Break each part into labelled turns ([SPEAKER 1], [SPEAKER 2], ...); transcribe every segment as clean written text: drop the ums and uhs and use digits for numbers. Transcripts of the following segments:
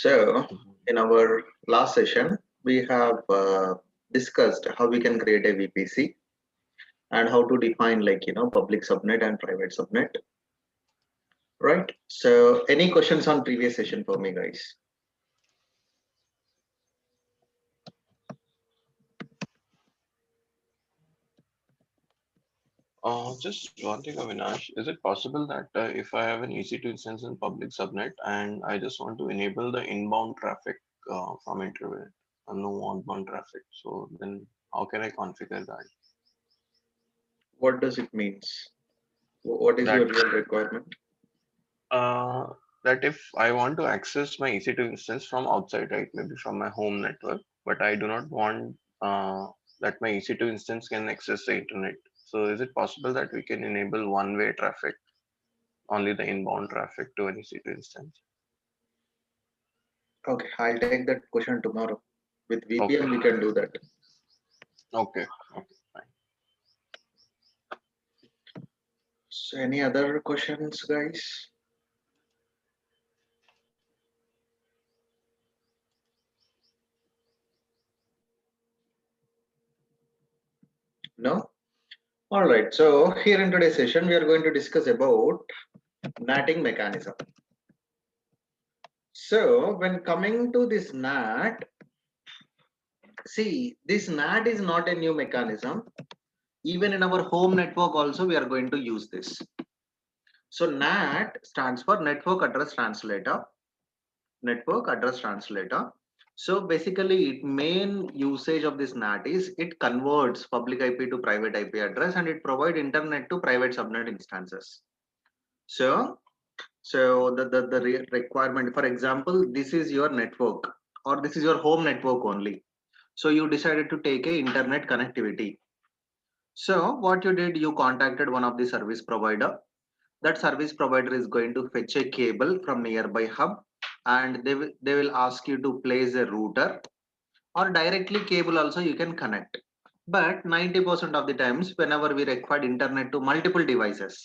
[SPEAKER 1] So, in our last session, we have discussed how we can create a VPC and how to define public subnet and private subnet, right? So, any questions on previous session for me, guys?
[SPEAKER 2] Just one thing, Avinash. Is it possible that if I have an EC2 instance in public subnet and I just want to enable the inbound traffic from internet and no outbound traffic, so then how can I configure that?
[SPEAKER 1] What does it means? What is your
[SPEAKER 2] That
[SPEAKER 1] real requirement?
[SPEAKER 2] uh, that if I want to access my EC2 instance from outside, right, maybe from my home network, but I do not want that my EC2 instance can access the internet. So is it possible that we can enable one-way traffic, only the inbound traffic to an EC2 instance?
[SPEAKER 1] Okay, I'll take that question tomorrow. With VPN,
[SPEAKER 2] Okay.
[SPEAKER 1] we can do that.
[SPEAKER 2] Okay. Okay. Fine.
[SPEAKER 1] So, any other questions, guys? No? All right. So, here in today's session, we are going to discuss about NATing mechanism. So, when coming to this NAT, see, this NAT is not a new mechanism. Even in our home network also, we are going to use this. So, NAT stands for Network Address Translator. Network Address Translator. So, basically, main usage of this NAT is it converts public IP to private IP address and it provides internet to private subnet instances. So the requirement, for example, this is your network or this is your home network only. So you decided to take a internet connectivity. So what you did, you contacted one of the service provider. That service provider is going to fetch a cable from nearby hub and they will ask you to place a router or directly cable also you can connect. But 90% of the times whenever we require internet to multiple devices,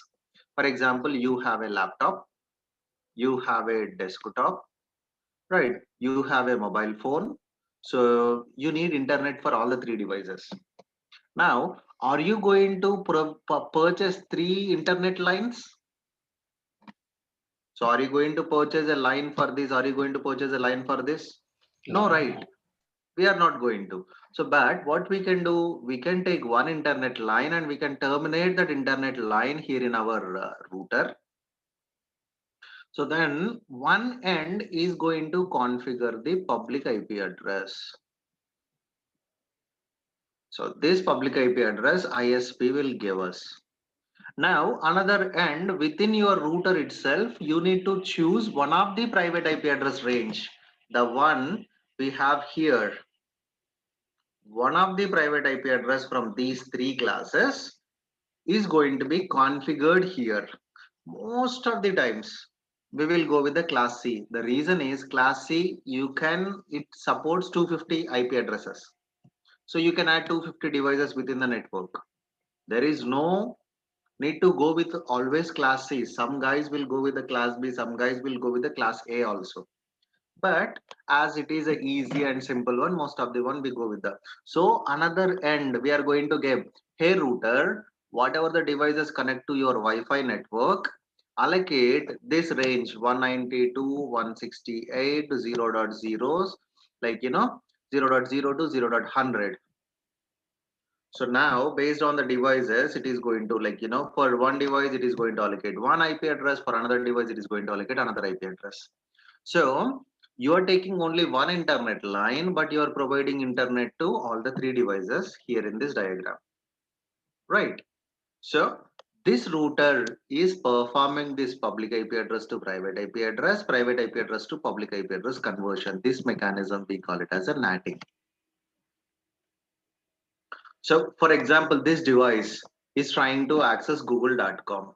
[SPEAKER 1] for example, you have a laptop, you have a desktop, right? You have a mobile phone. So you need internet for all the three devices. Now, are you going to purchase three internet lines? So are you going to purchase a line for this? Are you going to purchase a line for this? No,
[SPEAKER 2] No,
[SPEAKER 1] right?
[SPEAKER 2] no.
[SPEAKER 1] We are not going to. So, but what we can do, we can take one internet line and we can terminate that internet line here in our router. So then one end is going to configure the public IP address. So this public IP address ISP will give us. Now another end within your router itself, you need to choose one of the private IP address range. The one we have here, one of the private IP address from these three classes is going to be configured here. Most of the times we will go with the class C. The reason is class C, it supports 250 IP addresses. So you can add 250 devices within the network. There is no need to go with always class C. Some guys will go with the class B, some guys will go with the class A also. But as it is a easy and simple one, most of the one we go with the. So another end we are going to give, hey router, whatever the devices connect to your Wi-Fi network, allocate this range 192.168 0.0s, like 0.0 to 0.100. So now based on the devices, it is going to for one device, it is going to allocate one IP address. For another device, it is going to allocate another IP address. So you are taking only one internet line, but you are providing internet to all the three devices here in this diagram, right? So this router is performing this public IP address to private IP address, private IP address to public IP address conversion. This mechanism, we call it as a NATing. So for example, this device is trying to access google.com.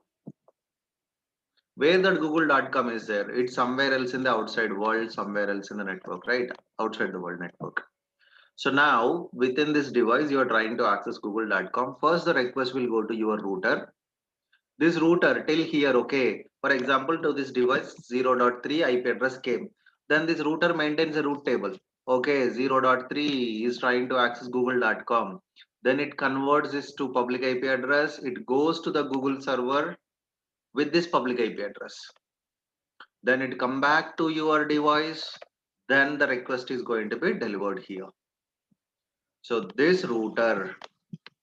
[SPEAKER 1] Where that google.com is there, it's somewhere else in the outside world, somewhere else in the network, right? Outside the world network. So now within this device, you are trying to access google.com. First, the request will go to your router. This router till here, okay. For example, to this device 0.3 IP address came. Then this router maintains a route table. Okay, 0.3 is trying to access google.com. Then it converts this to public IP address. It goes to the Google server with this public IP address. Then it come back to your device. Then the request is going to be delivered here. So this router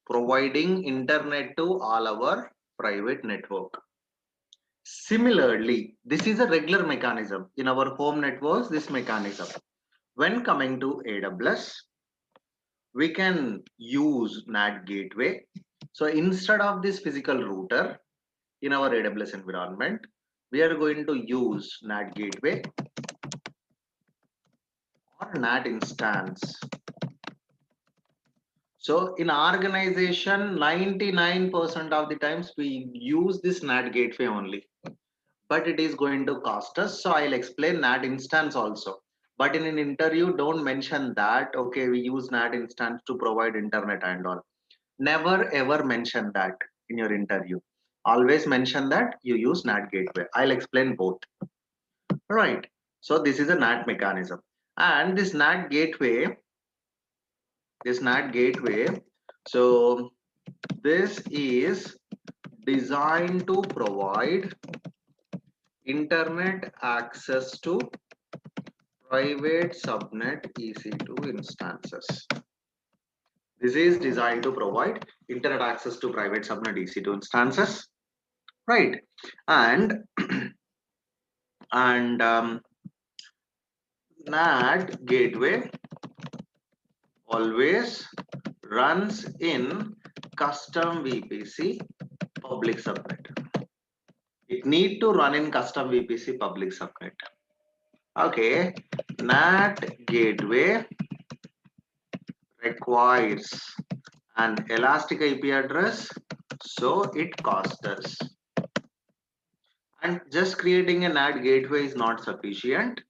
[SPEAKER 1] providing internet to all our private network. Similarly, this is a regular mechanism in our home networks. This mechanism, when coming to AWS, we can use NAT gateway. So instead of this physical router in our AWS environment, we are going to use NAT gateway or NAT instance. So in organization, 99% of the times we use this NAT gateway only, but it is going to cost us. So I'll explain NAT instance also. But in an interview, don't mention that, okay, we use NAT instance to provide internet and all. Never ever mention that in your interview. Always mention that you use NAT gateway. I'll explain both. Right. So this is a NAT mechanism. And this NAT gateway, so this is designed to provide internet access to private subnet EC2 instances. This is designed to provide internet access to private subnet EC2 instances, right? And NAT gateway always runs in custom VPC public subnet. It need to run in custom VPC public subnet. Okay, NAT gateway requires an elastic IP address, so it costs us. And just creating a NAT gateway is not sufficient.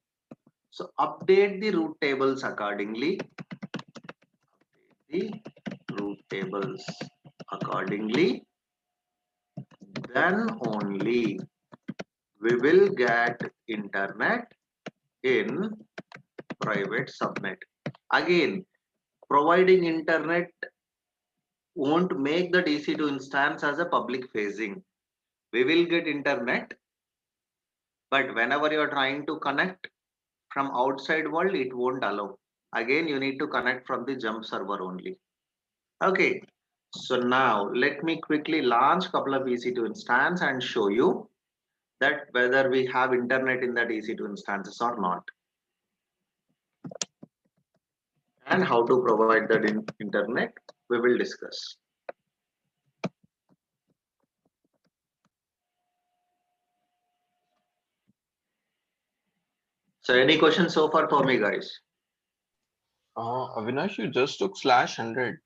[SPEAKER 1] So update the route tables accordingly. The route tables accordingly. Then only we will get internet in private subnet. Again, providing internet won't make the EC2 instance as a public facing. We will get internet, but whenever you are trying to connect from outside world, it won't allow. Again, you need to connect from the jump server only. Okay, so now let me quickly launch couple of EC2 instance and show you that whether we have internet in that EC2 instances or not, and how to provide that internet we will discuss. So any questions so far for me, guys?
[SPEAKER 2] Avinash, you just took /100.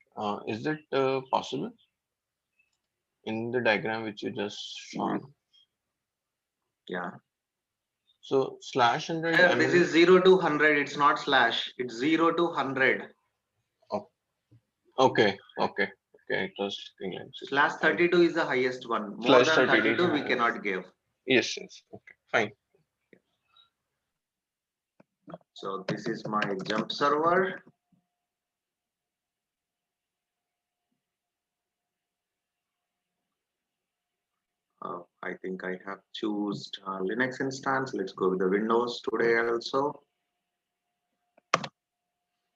[SPEAKER 2] Is it possible in the diagram which you just shown?
[SPEAKER 1] Yeah.
[SPEAKER 2] So /100.
[SPEAKER 1] Here, this is 0 to 100. It's not slash. It's 0 to 100.
[SPEAKER 2] Oh, okay. It was
[SPEAKER 1] Slash 32 is the highest one. More
[SPEAKER 2] slash
[SPEAKER 1] than
[SPEAKER 2] 32
[SPEAKER 1] 32, we cannot give.
[SPEAKER 2] Yes. Okay, fine.
[SPEAKER 1] So this is my jump server. I think I have chosen Linux instance. Let's go with the Windows today also.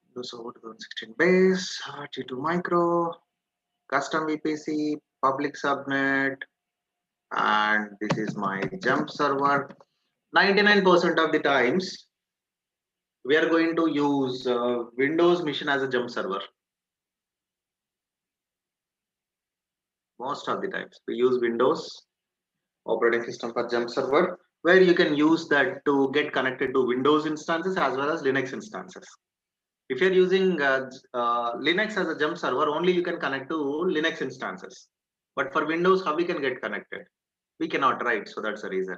[SPEAKER 1] Windows over 2016 base, T2 micro, custom VPC, public subnet, and this is my jump server. 99% of the times, we are going to use Windows machine as a jump server. Most of the times, we use Windows operating system for jump server, where you can use that to get connected to Windows instances as well as Linux instances. If you're using Linux as a jump server, only you can connect to Linux instances. But for Windows, how we can get connected? We cannot, right? So that's the reason.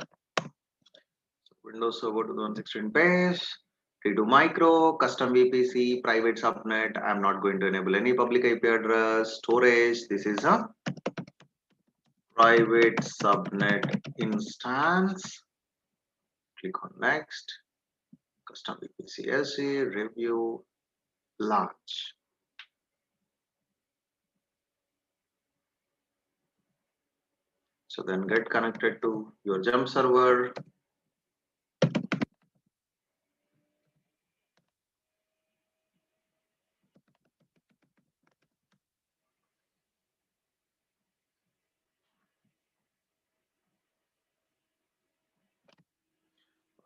[SPEAKER 1] So Windows Server 2016 base, T2 micro, custom VPC, private subnet. I'm not going to enable any public IP address, storage. This is a private subnet instance. Click on next. Custom VPC review launch. So then get connected to your jump server.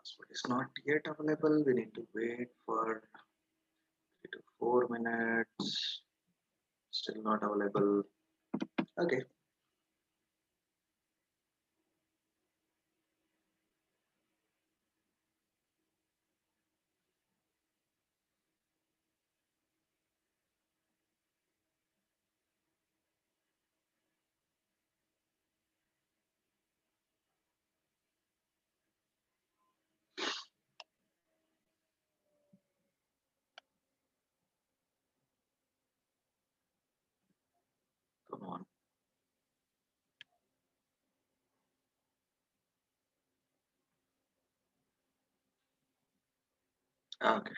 [SPEAKER 1] Password is not yet available. We need to wait for 3 to 4 minutes. Still not available. Okay. Come on. Okay.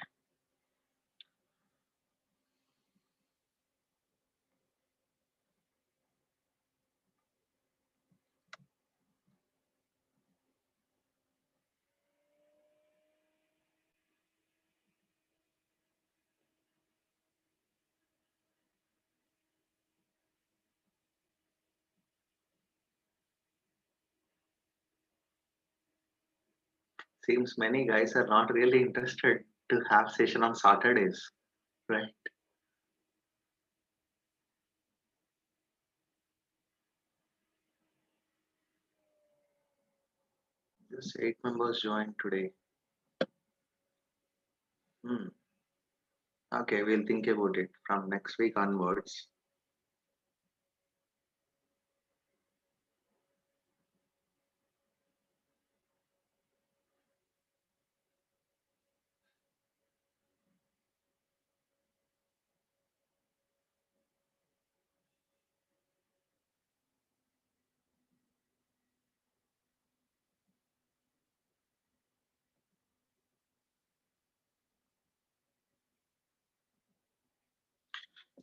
[SPEAKER 1] Seems many guys are not really interested to have session on Saturdays, right? Just 8 members joined today. Hmm. Okay, we'll think about it from next week onwards.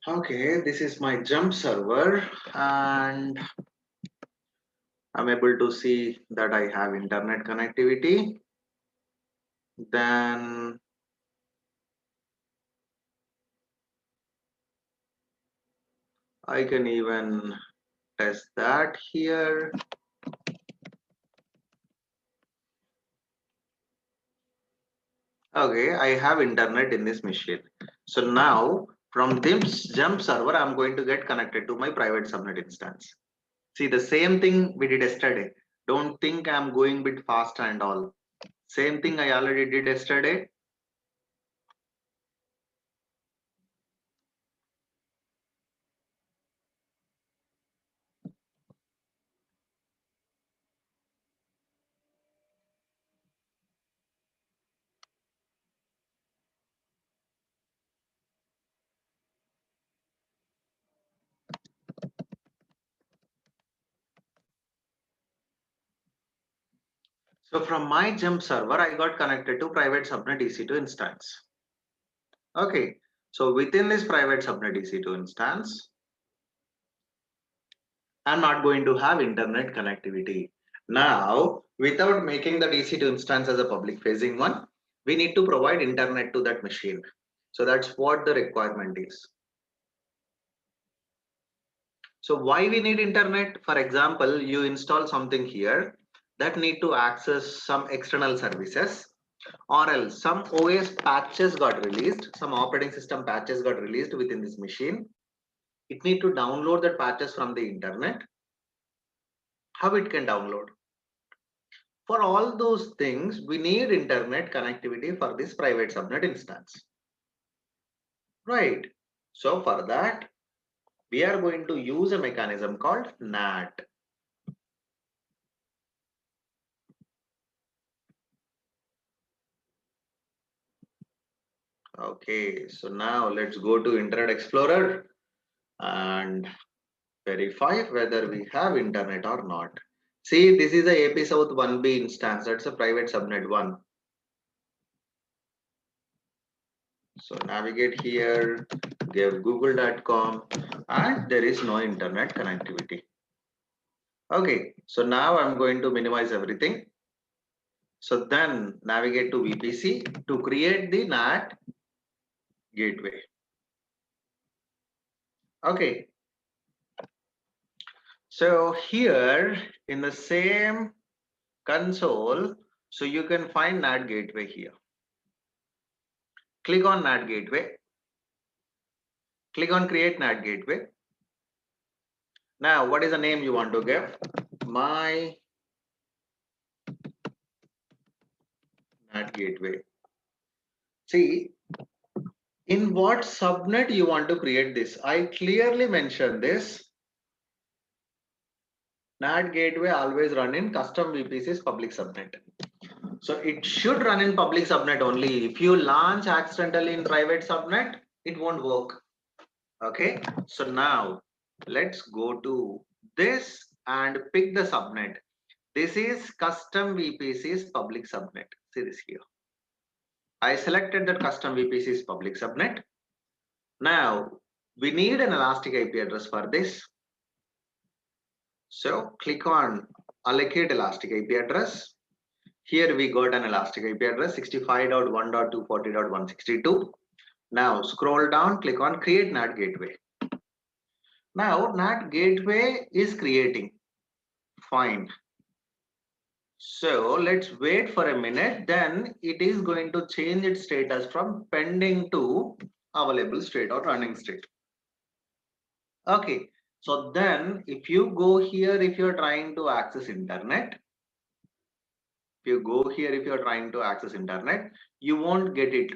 [SPEAKER 1] Okay, this is my jump server and I'm able to see that I have internet connectivity. Then I can even test that here. Okay, I have internet in this machine. So now from this jump server, I'm going to get connected to my private subnet instance. See the same thing we did yesterday. Don't think I'm going bit fast and all. Same thing I already did yesterday. So from my jump server, I got connected to private subnet EC2 instance. Okay. So within this private subnet EC2 instance, I'm not going to have internet connectivity. Now, without making the EC2 instance as a public facing one, we need to provide internet to that machine. So that's what the requirement is. So why we need internet? For example, you install something here that need to access some external services, or else some OS patches got released, some operating system patches got released within this machine. It need to download that patches from the internet. How it can download? For all those things, we need internet connectivity for this private subnet instance, right? So for that, we are going to use a mechanism called NAT. Okay, so now let's go to Internet Explorer and verify whether we have internet or not. See, this is a AP South 1B instance. That's a private subnet 1. So navigate here, give google.com, and there is no internet connectivity. Okay, so now I'm going to minimize everything. So then navigate to VPC to create the NAT gateway. Okay, so here in the same console, so you can find NAT gateway here. Click on NAT gateway. Click on create NAT gateway. Now, what is the name you want to give? My NAT gateway. See, in what subnet you want to create this? I clearly mentioned this. NAT gateway always run in custom VPC's public subnet. So it should run in public subnet only. If you launch accidentally in private subnet, it won't work. Okay. So now let's go to this and pick the subnet. This is custom VPC's public subnet. See this here. I selected that custom VPC's public subnet. Now we need an elastic IP address for this. So click on allocate elastic IP address. Here we got an elastic IP address 65.1.240.162. Now scroll down, click on create NAT gateway. Now NAT gateway is creating. Fine. So let's wait for a minute. Then it is going to change its status from pending to available state or running state. Okay. So then if you go here, if you're trying to access internet, if you're trying to access internet, you won't get it.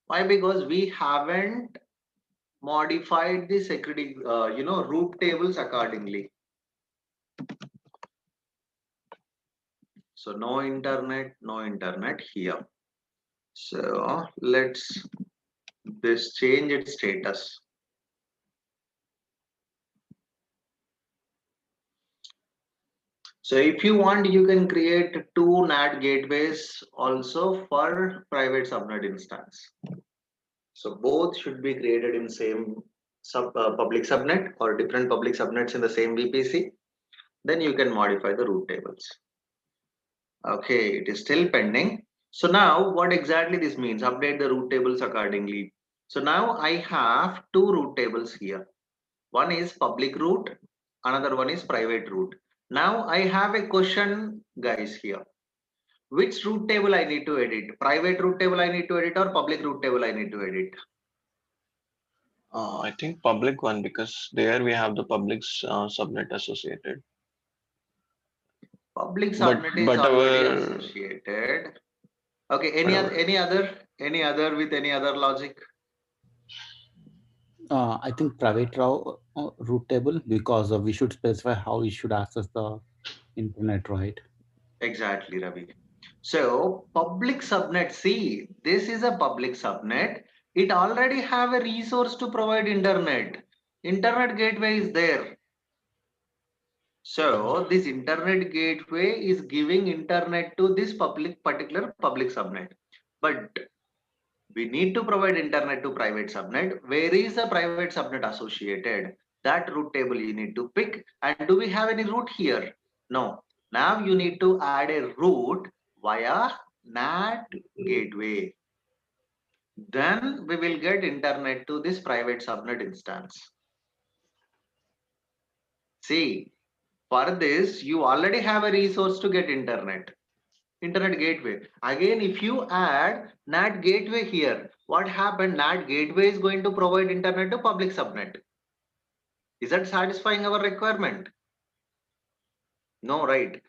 [SPEAKER 1] Why? Because we haven't modified the security, root tables accordingly. So no internet here. So let's this change its status. So if you want, you can create two NAT gateways also for private subnet instance. So both should be created in same public subnet or different public subnets in the same VPC. Then you can modify the root tables. Okay, it is still pending. So now what exactly this means? Update the root tables accordingly. So now I have two root tables here. One is public root, another one is private root. Now I have a question, guys, here. Which root table I need to edit? Private root table I need to edit or public root table I need to edit?
[SPEAKER 2] I think public one, because there we have the public subnet associated.
[SPEAKER 1] Public
[SPEAKER 2] But
[SPEAKER 1] subnet is
[SPEAKER 2] but
[SPEAKER 1] already
[SPEAKER 2] our
[SPEAKER 1] associated. Okay,
[SPEAKER 2] but
[SPEAKER 1] any other
[SPEAKER 2] our
[SPEAKER 1] with any other logic?
[SPEAKER 3] I think private route table, because we should specify how we should access the internet, right?
[SPEAKER 1] Exactly, Ravi. So public subnet, see, this is a public subnet. It already have a resource to provide internet. Internet gateway is there. So this internet gateway is giving internet to this particular public subnet. But we need to provide internet to private subnet. Where is the private subnet associated? That root table you need to pick. And do we have any root here? No. Now you need to add a root via NAT gateway. Then we will get internet to this private subnet instance. See, for this, you already have a resource to get internet gateway. Again, if you add NAT gateway here, what happened? NAT gateway is going to provide internet to public subnet. Is that satisfying our requirement? No, right?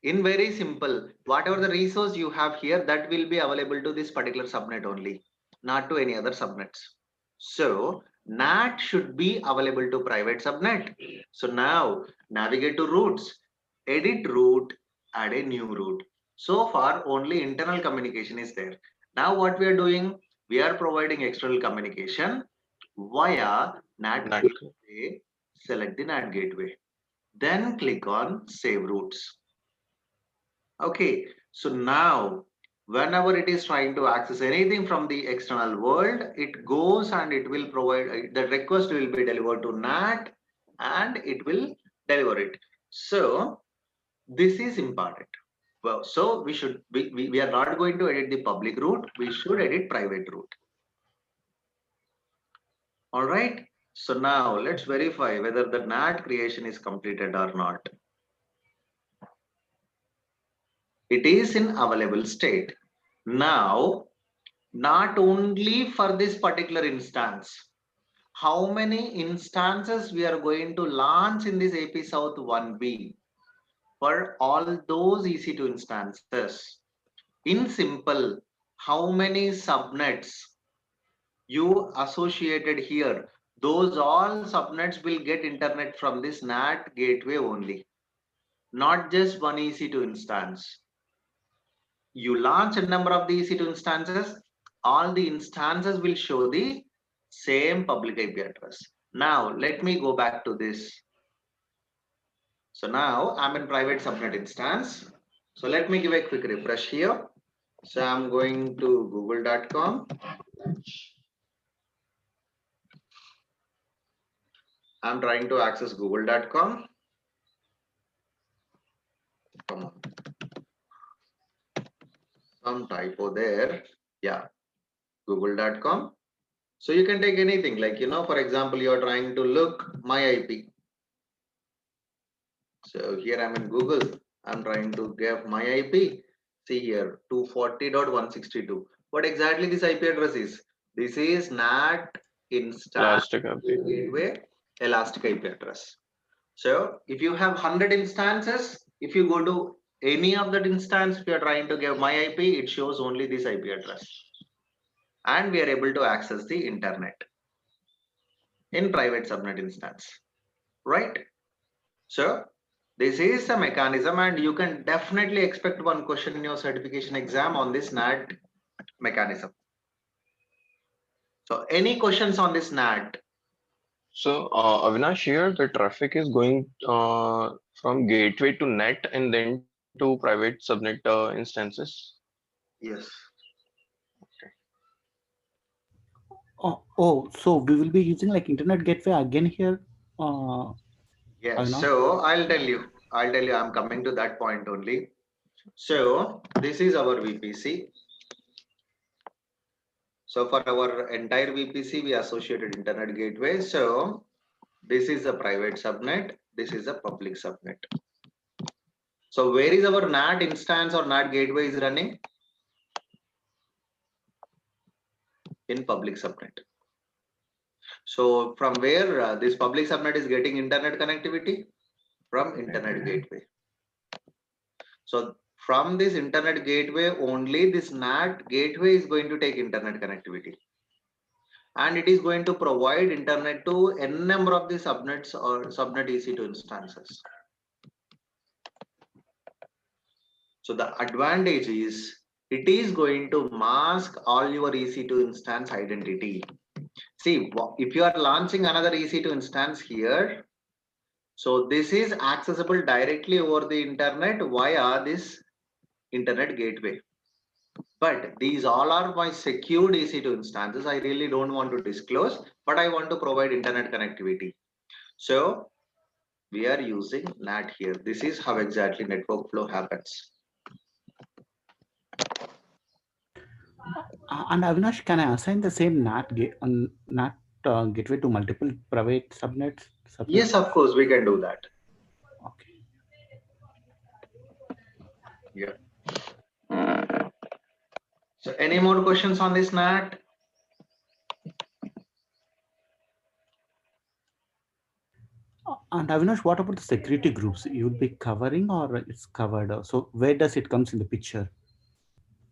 [SPEAKER 1] In very simple, whatever the resource you have here, that will be available to this particular subnet only, not to any other subnets. So NAT should be available to private subnet. So now navigate to routes, edit route, add a new route. So far only internal communication is there. Now what we are doing, we are providing external communication via NAT gateway select the NAT gateway. Then click on save routes. Okay, so now whenever it is trying to access anything from the external world, it goes and it will provide the request will be delivered to NAT and it will deliver it. So this is important. Well, so we are not going to edit the public route, we should edit private route. All right. So now let's verify whether the NAT creation is completed or not. It is in available state. Now, not only for this particular instance, how many instances we are going to launch in this AP South 1B for all those EC2 instances. In simple, how many subnets you associated here, those all subnets will get internet from this NAT gateway only, not just one EC2 instance. You launch a number of the EC2 instances, all the instances will show the same public IP address. Now, let me go back to this. So now I'm in private subnet instance. So let me give a quick refresh here. So I'm going to google.com. I'm trying to access google.com. Come on. Some typo there. Yeah, google.com. So you can take anything like, for example, you're trying to look my IP. So here I'm in Google. I'm trying to get my IP. See here, 240.162. What exactly this IP address is? This is NAT instance
[SPEAKER 2] Elastic IP.
[SPEAKER 1] gateway elastic IP address. So if you have 100 instances, if you go to any of that instance, if you are trying to give my IP, it shows only this IP address. And we are able to access the internet in private subnet instance, right? So this is a mechanism and you can definitely expect one question in your certification exam on this NAT mechanism. So any questions on this NAT?
[SPEAKER 2] So, Avinash, here the traffic is going from gateway to net and then to private subnet instances.
[SPEAKER 1] Yes.
[SPEAKER 3] Oh, so we will be using like internet gateway again here.
[SPEAKER 1] Yes.
[SPEAKER 3] Avinash?
[SPEAKER 1] So I'll tell you, I'm coming to that point only. So this is our VPC. So for our entire VPC, we associated internet gateway. So this is a private subnet. This is a public subnet. So where is our NAT instance or NAT gateway is running? In public subnet. So from where this public subnet is getting internet connectivity? From internet gateway. So from this internet gateway only this NAT gateway is going to take internet connectivity. And it is going to provide internet to n number of the subnets or subnet EC2 instances. So the advantage is it is going to mask all your EC2 instance identity. See, if you are launching another EC2 instance here, so this is accessible directly over the internet via this internet gateway. But these all are my secured EC2 instances. I really don't want to disclose, but I want to provide internet connectivity. So we are using NAT here. This is how exactly network flow happens.
[SPEAKER 3] And Avinash, can I assign the same NAT gateway to multiple private subnets?
[SPEAKER 1] Yes, of course, we can do that.
[SPEAKER 3] Okay.
[SPEAKER 1] Yeah. So any more questions on this NAT?
[SPEAKER 3] And Avinash, what about the security groups? You will be covering or it's covered? So where does it comes in the picture?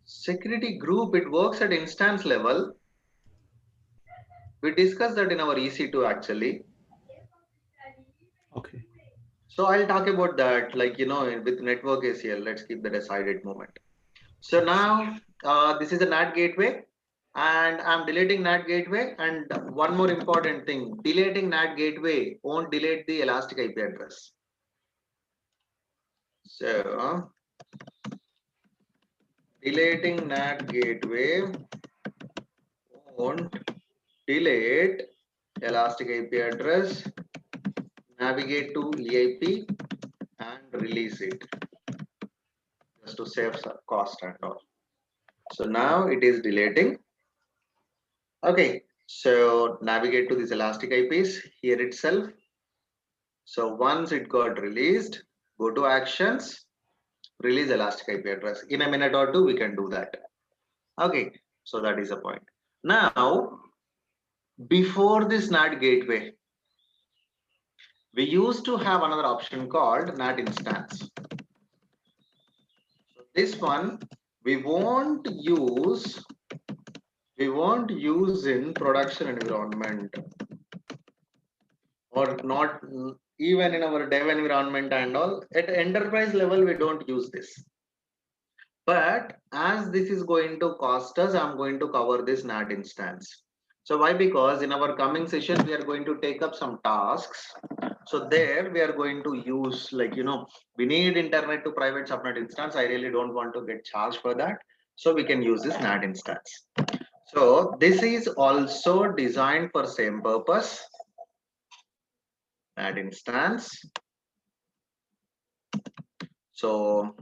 [SPEAKER 1] Security group, it works at instance level. We discussed that in our EC2 actually.
[SPEAKER 3] Okay.
[SPEAKER 1] So I'll talk about that, like, with network ACL, let's keep that aside at moment. So now this is a NAT gateway. and I'm deleting NAT gateway. And one more important thing, deleting NAT gateway won't delete the elastic IP address. So deleting NAT gateway won't delete elastic IP address. Navigate to EIP and release it just to save some cost and all. So now it is deleting. Okay, so navigate to this elastic IPs here itself. So once it got released, go to actions, release elastic IP address. In a minute or two, we can do that. Okay, so that is the point. Now, before this NAT gateway, we used to have another option called NAT instance. So this one we won't use in production environment, or not even in our dev environment and all. At enterprise level, we don't use this. But as this is going to cost us, I'm going to cover this NAT instance. So why? Because in our coming session, we are going to take up some tasks. So there we are going to use, like, we need internet to private subnet instance. I really don't want to get charged for that. So we can use this NAT instance. So this is also designed for same purpose. NAT instance. So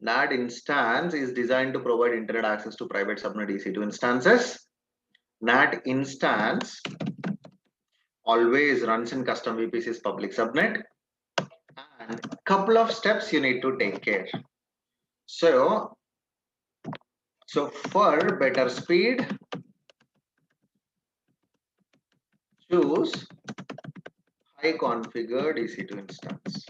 [SPEAKER 1] NAT instance is designed to provide internet access to private subnet EC2 instances. NAT instance always runs in custom VPC's public subnet, and couple of steps you need to take care. So for better speed, choose high configured EC2 instance.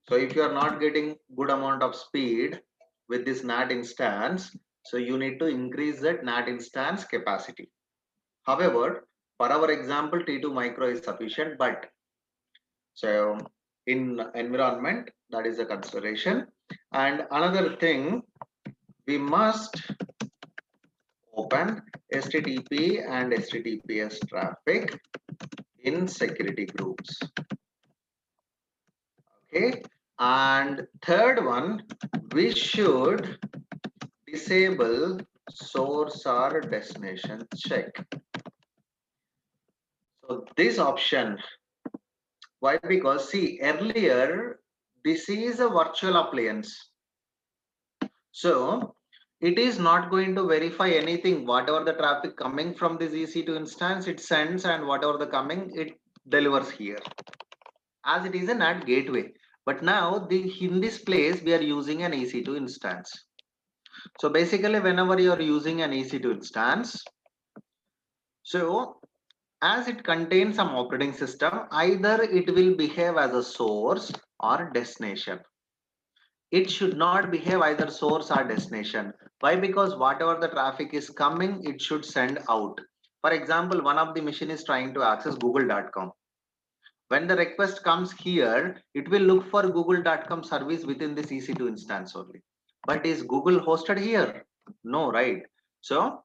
[SPEAKER 1] So if you are not getting good amount of speed with this NAT instance, so you need to increase that NAT instance capacity. However, for our example, T2 micro is sufficient, but so in environment, that is a consideration. And another thing, we must open HTTP and HTTPS traffic in security groups. Okay. And third one, we should disable source or destination check. So this option, why? Because see, earlier this is a virtual appliance. So it is not going to verify anything. Whatever the traffic coming from this EC2 instance, it sends, and whatever the coming, it delivers here, as it is a NAT gateway. But now in this place, we are using an EC2 instance. So basically, whenever you are using an EC2 instance, so as it contains some operating system, either it will behave as a source or destination. It should not behave either source or destination. Why? Because whatever the traffic is coming, it should send out. For example, one of the machine is trying to access google.com. When the request comes here, it will look for google.com service within this EC2 instance only. But is Google hosted here? No, right? So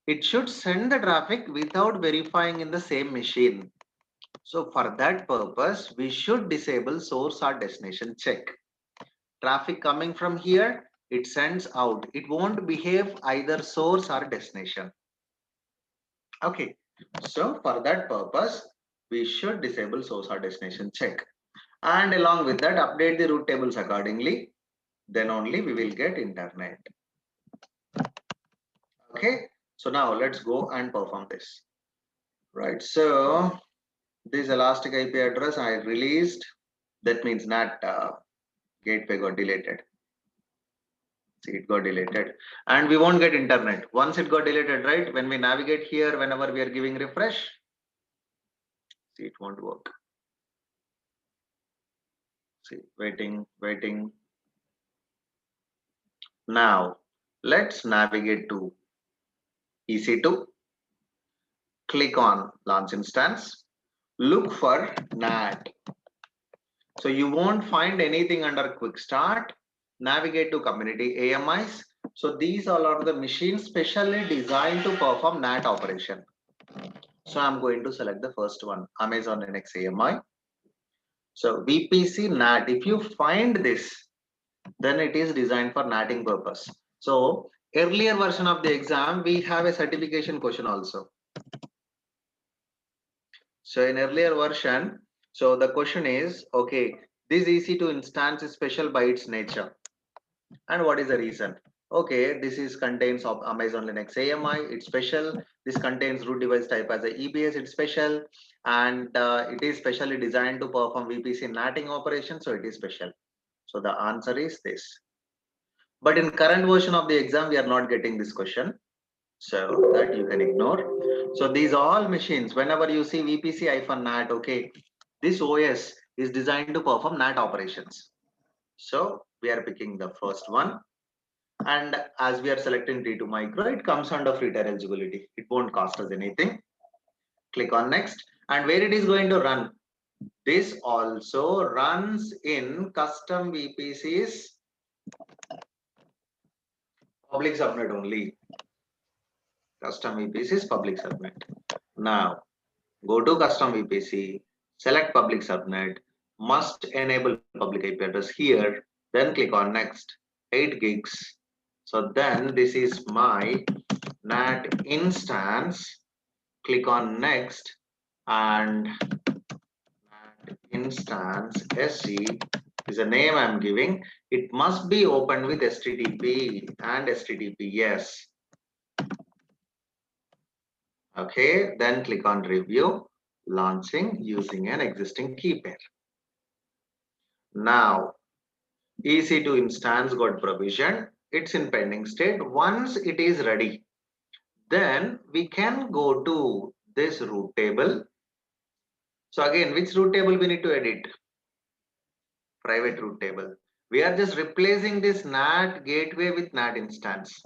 [SPEAKER 1] it should send the traffic without verifying in the same machine. So for that purpose, we should disable source or destination check. Traffic coming from here, it sends out. It won't behave either source or destination. Okay. So for that purpose, we should disable source or destination check. And along with that, update the route tables accordingly. Then only we will get internet. Okay. So now let's go and perform this. Right. So this elastic IP address I released. That means NAT gateway got deleted. See, it got deleted, and we won't get internet once it got deleted, right? When we navigate here, whenever we are giving refresh, see, it won't work. See, waiting. Now let's navigate to EC2. Click on launch instance. Look for NAT. So you won't find anything under quick start. Navigate to community AMIs. So these all are the machines specially designed to perform NAT operation. So I'm going to select the first one, Amazon Linux AMI. So VPC NAT, if you find this, then it is designed for NATing purpose. So earlier version of the exam, we have a certification question also. So in earlier version, so the question is, okay, this EC2 instance is special by its nature. And what is the reason? Okay, this is contains of Amazon Linux AMI, it's special. This contains root device type as a EBS, it's special. And it is specially designed to perform VPC NATing operation, so it is special. So the answer is this. But in current version of the exam, we are not getting this question. So that you can ignore. So these all machines, whenever you see VPC-NAT, okay, this OS is designed to perform NAT operations. So we are picking the first one. And as we are selecting T2 micro, it comes under free tier eligibility. It won't cost us anything. Click on next. And where it is going to run? This also runs in custom VPC's public subnet only. Custom VPC is public subnet. Now, go to custom VPC, select public subnet, must enable public IP address here, then click on next, 8 gigs. So then this is my NAT instance, click on next, and NAT instance SC is a name I'm giving. It must be opened with HTTP and HTTPS. Okay, then click on review, launching using an existing key pair. Now, EC2 instance got provisioned. It's in pending state. Once it is ready, then we can go to this root table. So again, which root table we need to edit? Private root table. We are just replacing this NAT gateway with NAT instance.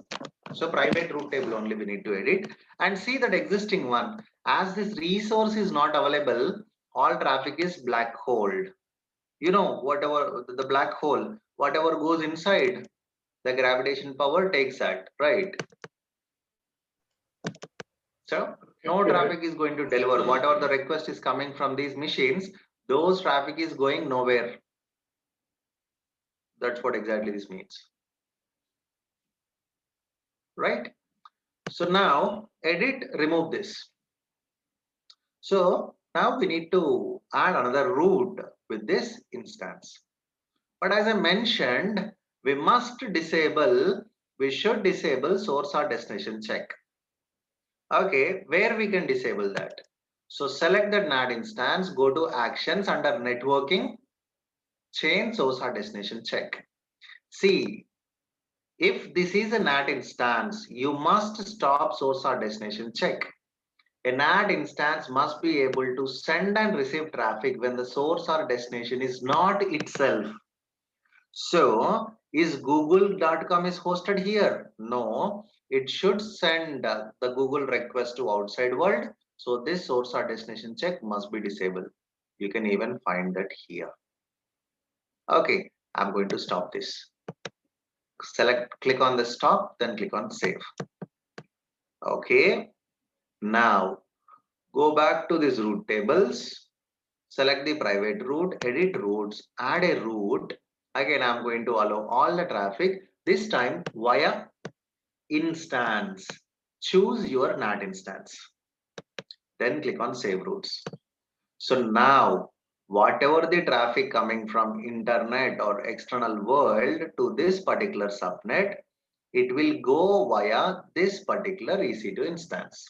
[SPEAKER 1] So private root table only we need to edit and see that existing one. As this resource is not available, all traffic is black hole. You know, whatever the black hole, whatever goes inside, the gravitation power takes that, right? So no traffic is going to deliver. Whatever the request is coming from these machines, those traffic is going nowhere. That's what exactly this means, right? So now edit, remove this. So now we need to add another root with this instance. But as I mentioned, we should disable source or destination check. Okay, where we can disable that? So select the NAT instance, go to actions under networking, change source or destination check. See, if this is a NAT instance, you must stop source or destination check. A NAT instance must be able to send and receive traffic when the source or destination is not itself. So is google.com is hosted here? No, it should send the Google request to outside world. So this source or destination check must be disabled. You can even find that here. Okay, I'm going to stop this. Click on the stop, then click on save. Okay, now go back to these root tables, select the private root, edit routes, add a route. Again, I'm going to allow all the traffic, this time via instance. Choose your NAT instance. Then click on save routes. So now, whatever the traffic coming from internet or external world to this particular subnet, it will go via this particular EC2 instance.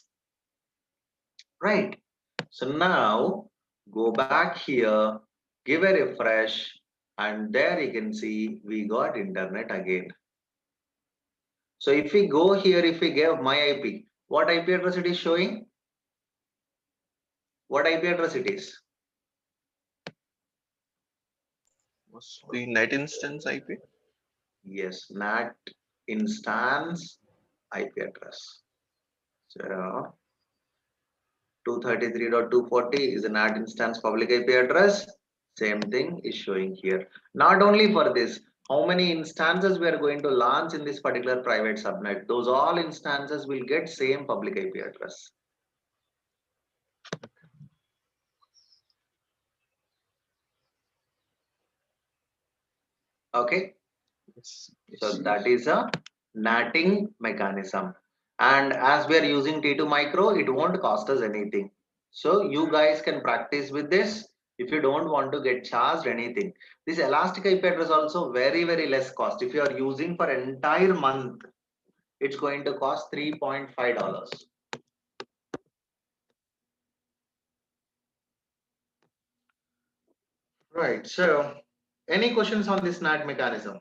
[SPEAKER 1] Right. So now go back here, give a refresh, and there you can see we got internet again. So if we go here, if we give my IP, what IP address it is showing? What IP address it is?
[SPEAKER 2] Must be net instance IP.
[SPEAKER 1] Yes, NAT instance IP address. So 233.240 is a NAT instance public IP address. Same thing is showing here. Not only for this, how many instances we are going to launch in this particular private subnet. Those all instances will get same public IP address. Okay.
[SPEAKER 2] Yes.
[SPEAKER 1] So
[SPEAKER 2] Yes.
[SPEAKER 1] that is a NATing mechanism. And as we are using T2 micro, it won't cost us anything. So you guys can practice with this if you don't want to get charged anything. This elastic IP address also very, very less cost. If you are using for entire month, it's going to cost $3.5. Right. So any questions on this NAT mechanism?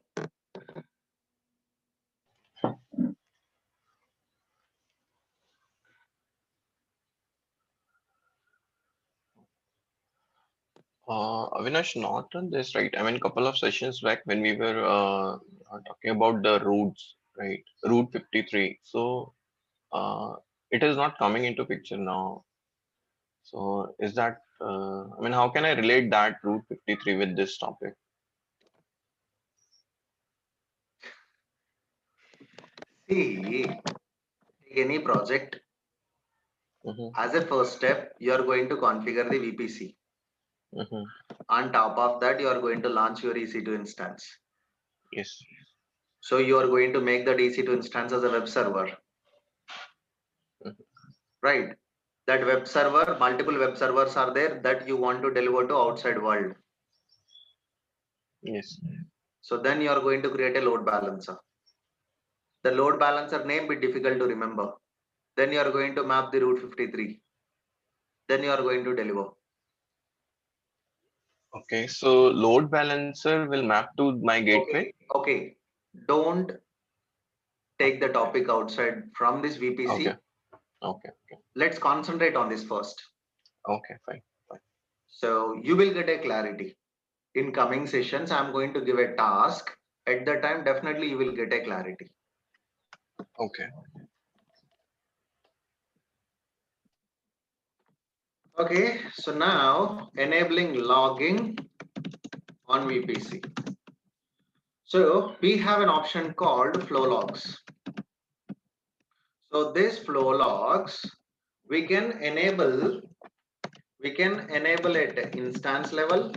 [SPEAKER 2] Avinash, not on this, right? I mean, a couple of sessions back when we were talking about the routes, right? Route 53. So it is not coming into picture now. So is that, I mean, how can I relate that Route 53 with this topic?
[SPEAKER 1] See, take any project.
[SPEAKER 2] Mm-hmm,
[SPEAKER 1] As a first step, you are going to configure the VPC.
[SPEAKER 2] mm-hmm.
[SPEAKER 1] On top of that, you are going to launch your EC2 instance.
[SPEAKER 2] Yes.
[SPEAKER 1] So you are going to make that EC2 instance as a web server,
[SPEAKER 2] Mhm.
[SPEAKER 1] right? That web server, multiple web servers are there that you want to deliver to outside world.
[SPEAKER 2] Yes.
[SPEAKER 1] So then you are going to create a load balancer. The load balancer name be difficult to remember. Then you are going to map the route 53. Then you are going to deliver.
[SPEAKER 2] Okay. So load balancer will map to my gateway.
[SPEAKER 1] Okay. Don't take the topic outside from this VPC.
[SPEAKER 2] Okay. Okay. Okay.
[SPEAKER 1] Let's concentrate on this first.
[SPEAKER 2] Okay. Fine. Fine.
[SPEAKER 1] So you will get a clarity. In coming sessions, I'm going to give a task. At the time, definitely you will get a clarity.
[SPEAKER 2] Okay.
[SPEAKER 1] Okay, so now enabling logging on VPC. So we have an option called flow logs. So this flow logs, we can enable it at instance level,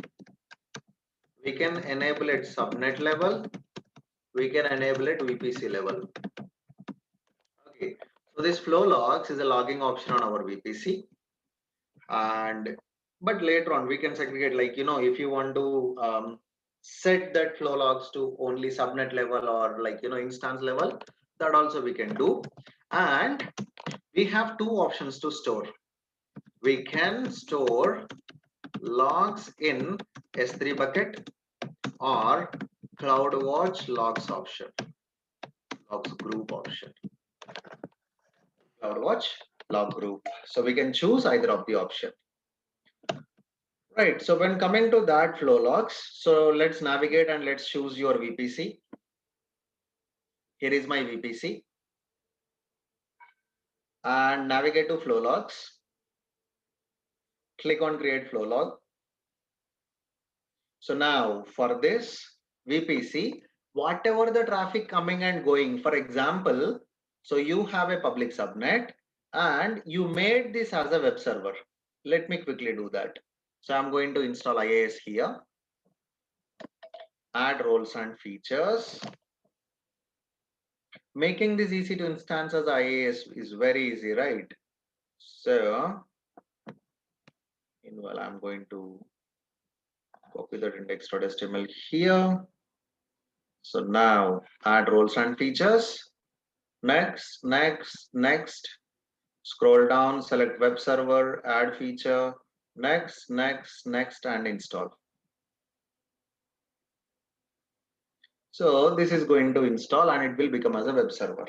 [SPEAKER 1] we can enable it subnet level, we can enable it VPC level. Okay, so this flow logs is a logging option on our VPC. And but later on we can segregate, like, if you want to set that flow logs to only subnet level or, like, instance level, that also we can do. And we have two options to store. We can store logs in S3 bucket or CloudWatch logs option, logs group option, CloudWatch log group. So we can choose either of the option. Right. So when coming to that flow logs, so let's navigate and let's choose your VPC. Here is my VPC. And navigate to flow logs. Click on create flow log. So now for this VPC, whatever the traffic coming and going, for example, so you have a public subnet and you made this as a web server. Let me quickly do that. So I'm going to install IAS here. Add roles and features. Making this EC2 instance as IAS is very easy, right? So, meanwhile, I'm going to copy that index.html here. So now add roles and features. Next, next, next. Scroll down, select web server, add feature. Next, next, next, and install. So this is going to install and it will become as a web server.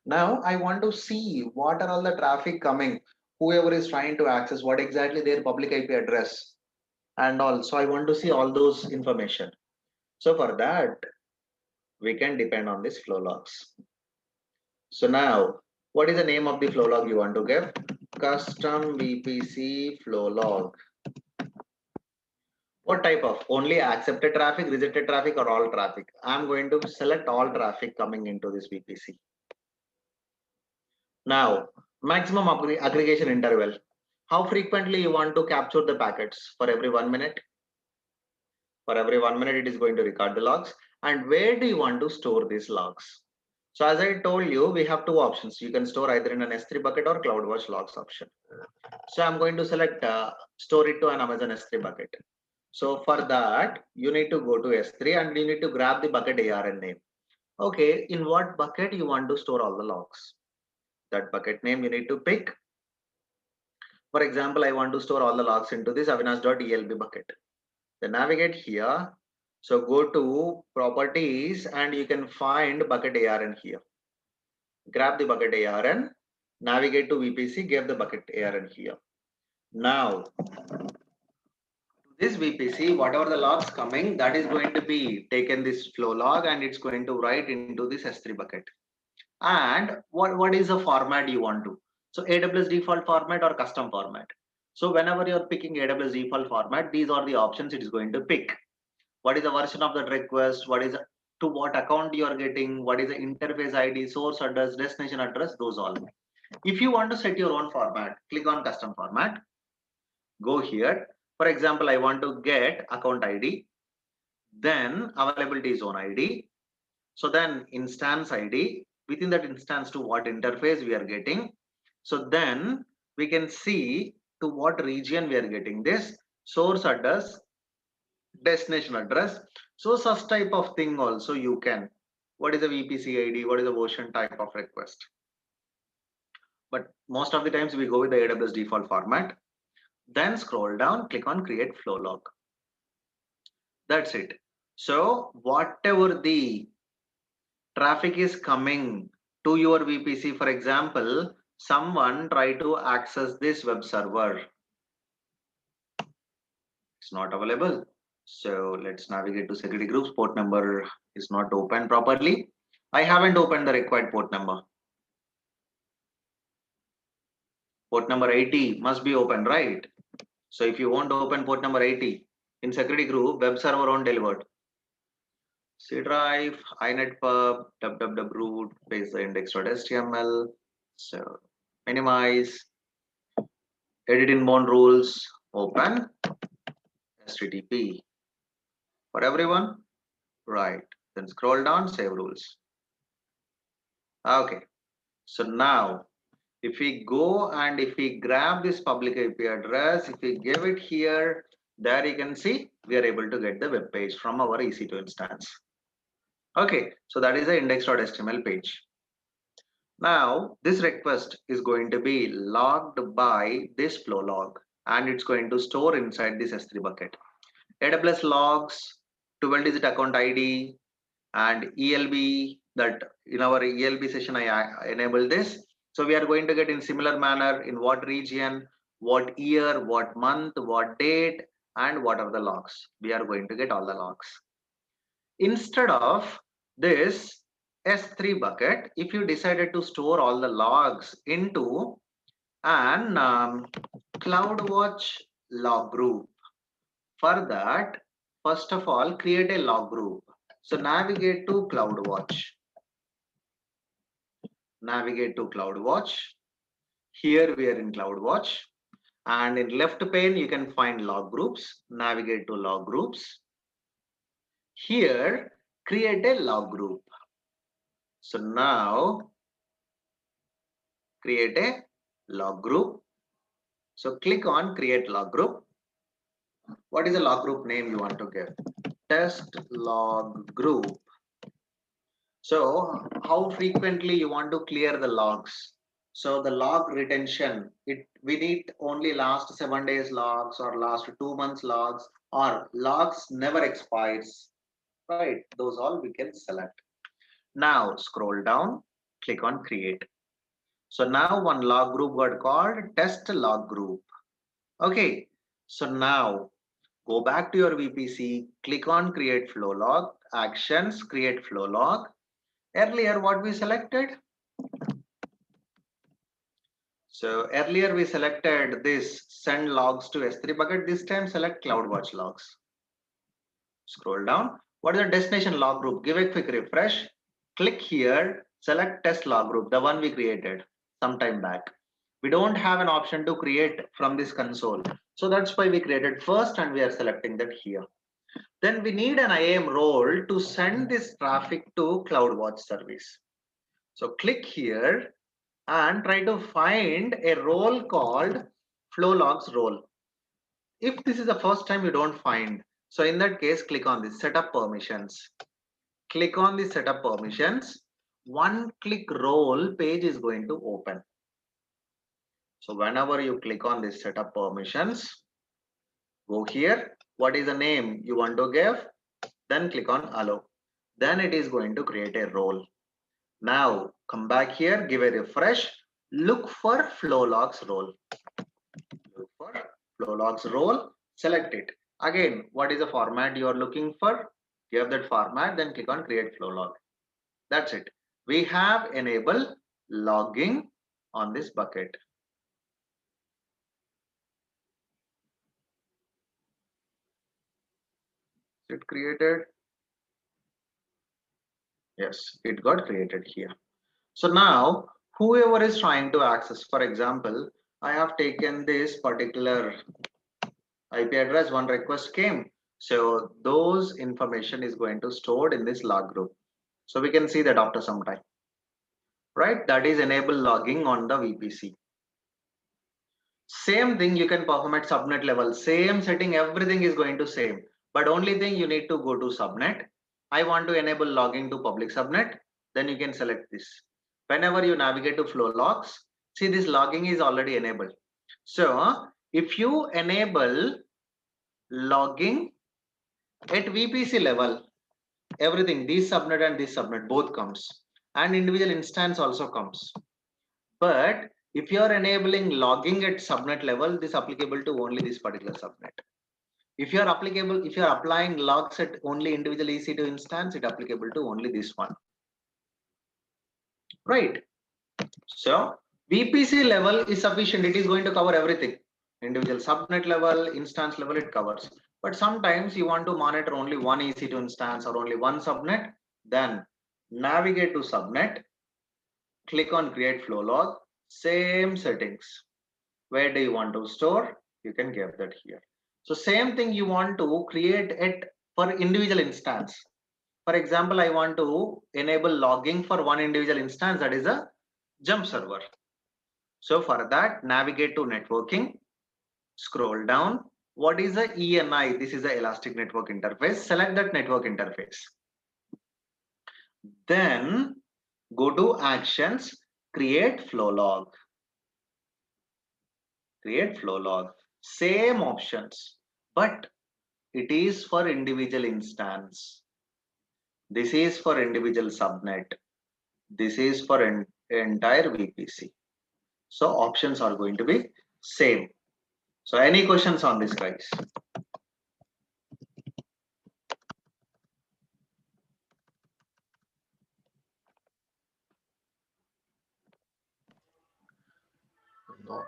[SPEAKER 1] Now I want to see what are all the traffic coming, whoever is trying to access, what exactly their public IP address, and also I want to see all those information. So for that, we can depend on this flow logs. So now, what is the name of the flow log you want to give? Custom VPC flow log. What type of? Only accepted traffic, rejected traffic, or all traffic? I'm going to select all traffic coming into this VPC. Now, maximum aggregation interval. How frequently you want to capture the packets? For every 1 minute? For every 1 minute, it is going to record the logs. And where do you want to store these logs? So as I told you, we have two options. You can store either in an S3 bucket or CloudWatch logs option. So I'm going to select store it to an Amazon S3 bucket. So for that, you need to go to S3 and you need to grab the bucket ARN name. Okay, in what bucket you want to store all the logs? That bucket name you need to pick. For example, I want to store all the logs into this avinash.elb bucket. Then navigate here. So go to properties and you can find bucket ARN here. Grab the bucket ARN, navigate to VPC, give the bucket ARN here. Now, this VPC, whatever the logs coming, that is going to be taken this flow log and it's going to write into this S3 bucket. And what is the format you want to? So AWS default format or custom format. So whenever you're picking AWS default format, these are the options it is going to pick. What is the version of that request? What is to what account you are getting? What is the interface ID, source address, destination address? Those all. If you want to set your own format, click on custom format. Go here. For example, I want to get account ID, then availability zone ID. So then instance ID, within that instance to what interface we are getting. So then we can see to what region we are getting this source address, destination address. So such type of thing also you can. What is the VPC ID? What is the version type of request? But most of the times we go with the AWS default format. Then scroll down, click on create flow log. That's it. So whatever the traffic is coming to your VPC, for example, someone try to access this web server. It's not available. So let's navigate to security groups. Port number is not open properly. I haven't opened the required port number. Port number 80 must be open, right? So if you want to open port number 80 in security group, web server on delivered. C drive, inetpub, www, paste the index.html. So minimize, edit inbound rules, open, HTTP. For everyone, right. Then scroll down, save rules. Okay. So now, if we go and if we grab this public IP address, if we give it here, there you can see we are able to get the web page from our EC2 instance. Okay, so that is the index.html page. Now, this request is going to be logged by this flow log and it's going to store inside this S3 bucket. AWS logs, 12-digit account ID, and ELB, that in our ELB session I enabled this. So we are going to get in similar manner in what region, what year, what month, what date, and what are the logs. We are going to get all the logs. Instead of this S3 bucket, if you decided to store all the logs into an CloudWatch log group, for that, first of all, create a log group. So navigate to CloudWatch. Navigate to CloudWatch. Here we are in CloudWatch. And in left pane, you can find log groups. Navigate to log groups. Here, create a log group. So now, create a log group. So click on create log group. What is the log group name you want to give? Test log group. So how frequently you want to clear the logs? So the log retention, we need only last 7 days logs or last 2 months logs or logs never expires, right? Those all we can select. Now scroll down, click on create. So now one log group got called test log group. Okay, so now go back to your VPC, click on create flow log, actions, create flow log. Earlier what we selected? So earlier we selected this send logs to S3 bucket. This time select CloudWatch logs. Scroll down. What is the destination log group? Give a quick refresh. Click here, select test log group, the one we created some time back. We don't have an option to create from this console. So that's why we created first and we are selecting that here. Then we need an IAM role to send this traffic to CloudWatch service. So click here and try to find a role called flow logs role. If this is the first time you don't find, so in that case, click on this setup permissions. Click on the setup permissions. One click role page is going to open. So whenever you click on this setup permissions, go here. What is the name you want to give? Then click on allow. Then it is going to create a role. Now come back here, give a refresh. Look for flow logs role. Look for flow logs role. Select it. Again, what is the format you are looking for? Give that format, then click on create flow log. That's it. We have enabled logging on this bucket. It created. Yes, it got created here. So now whoever is trying to access, for example, I have taken this particular IP address, one request came. So those information is going to stored in this log group. So we can see that after some time, right? That is enable logging on the VPC. Same thing you can perform at subnet level. Same setting, everything is going to same. But only thing you need to go to subnet. I want to enable logging to public subnet. Then you can select this. Whenever you navigate to flow logs, see this logging is already enabled. So if you enable logging at VPC level, everything, this subnet and this subnet both comes, and individual instance also comes. But if you are enabling logging at subnet level, this applicable to only this particular subnet. If you are applying logs at only individual EC2 instance, it applicable to only this one. Right. So VPC level is sufficient. It is going to cover everything. Individual subnet level, instance level, it covers. But sometimes you want to monitor only one EC2 instance or only one subnet, then navigate to subnet, click on create flow log, same settings. Where do you want to store? You can give that here. So same thing you want to create it for individual instance. For example, I want to enable logging for one individual instance, that is a jump server. So for that, navigate to networking, scroll down. What is the ENI? This is the Elastic Network Interface. Select that network interface. Then go to actions, create flow log. Create flow log. Same options, but it is for individual instance. This is for individual subnet. This is for entire VPC. So options are going to be same. So any questions on this, guys?
[SPEAKER 2] No.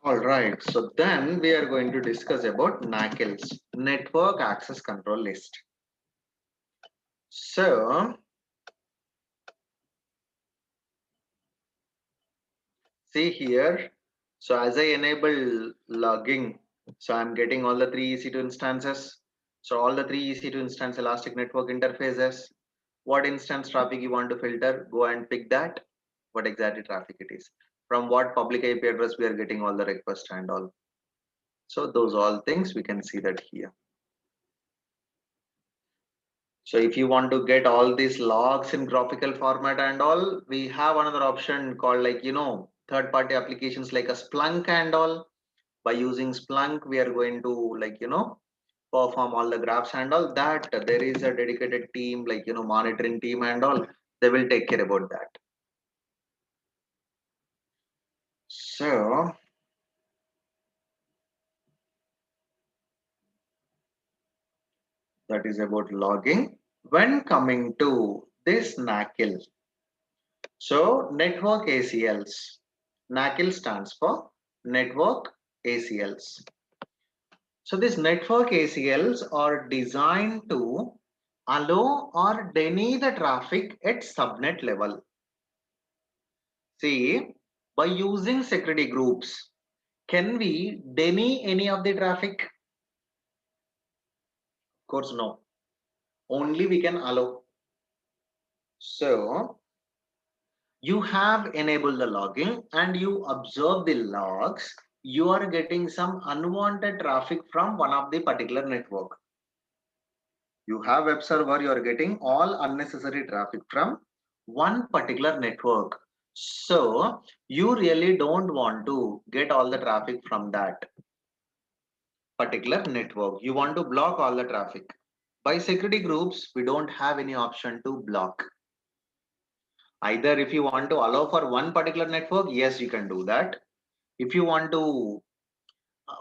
[SPEAKER 1] All right. So then we are going to discuss about NACLs, Network Access Control List. So see here. So as I enable logging, so I'm getting all the three EC2 instances. So all the three EC2 instance Elastic Network interfaces. What instance traffic you want to filter, go and pick that, what exactly traffic it is. From what public IP address we are getting all the requests and all. So those all things we can see that here. So if you want to get all these logs in graphical format and all, we have another option called like, third party applications like a Splunk and all. By using Splunk, we are going to like, perform all the graphs and all that. There is a dedicated team like, monitoring team and all. They will take care about that. So that is about logging. When coming to this NACL, so network ACLs, NACL stands for network ACLs. So these network ACLs are designed to allow or deny the traffic at subnet level. See, by using security groups, can we deny any of the traffic? Of course, no. Only we can allow. So you have enabled the logging and you observe the logs. You are getting some unwanted traffic from one of the particular network. You have web server, you are getting all unnecessary traffic from one particular network. So you really don't want to get all the traffic from that particular network. You want to block all the traffic. By security groups, we don't have any option to block. Either if you want to allow for one particular network, yes, you can do that. If you want to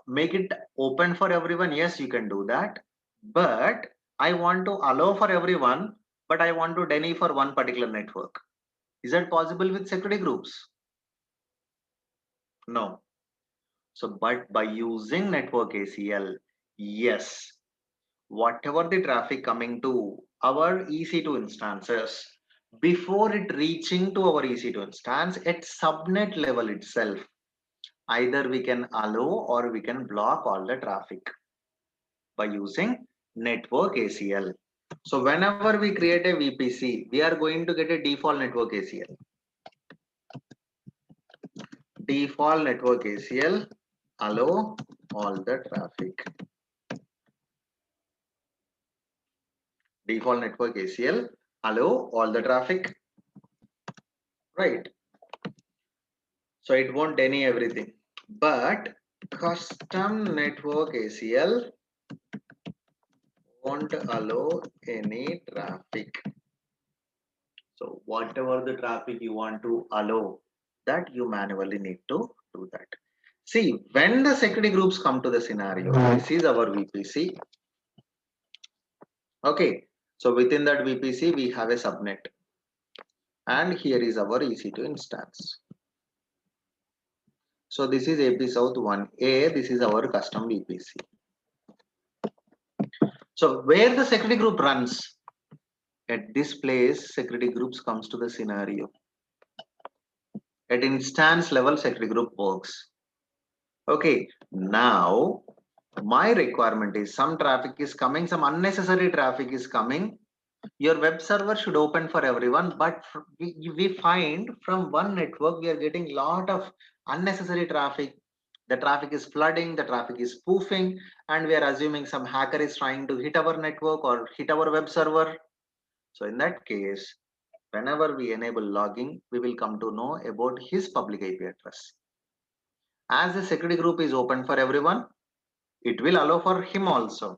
[SPEAKER 1] make it open for everyone, yes, you can do that. But I want to allow for everyone, but I want to deny for one particular network. Is that possible with security groups? No. So, but by using network ACL, yes, whatever the traffic coming to our EC2 instances, before it reaching to our EC2 instance at subnet level itself, either we can allow or we can block all the traffic by using network ACL. So whenever we create a VPC, we are going to get a default network ACL. Default network ACL, allow all the traffic. Default network ACL, allow all the traffic. Right. So it won't deny everything. But custom network ACL won't allow any traffic. So whatever the traffic you want to allow, that you manually need to do that. See, when the security groups come to the scenario, this is our VPC. Okay, so within that VPC, we have a subnet. And here is our EC2 instance. So this is AP South 1A, this is our custom VPC. So where the security group runs, at this place, security groups comes to the scenario. At instance level, security group works. Okay, now my requirement is some traffic is coming, some unnecessary traffic is coming. Your web server should open for everyone, but we find from one network we are getting lot of unnecessary traffic. The traffic is flooding, the traffic is spoofing, and we are assuming some hacker is trying to hit our network or hit our web server. So in that case, whenever we enable logging, we will come to know about his public IP address. As the security group is open for everyone, it will allow for him also.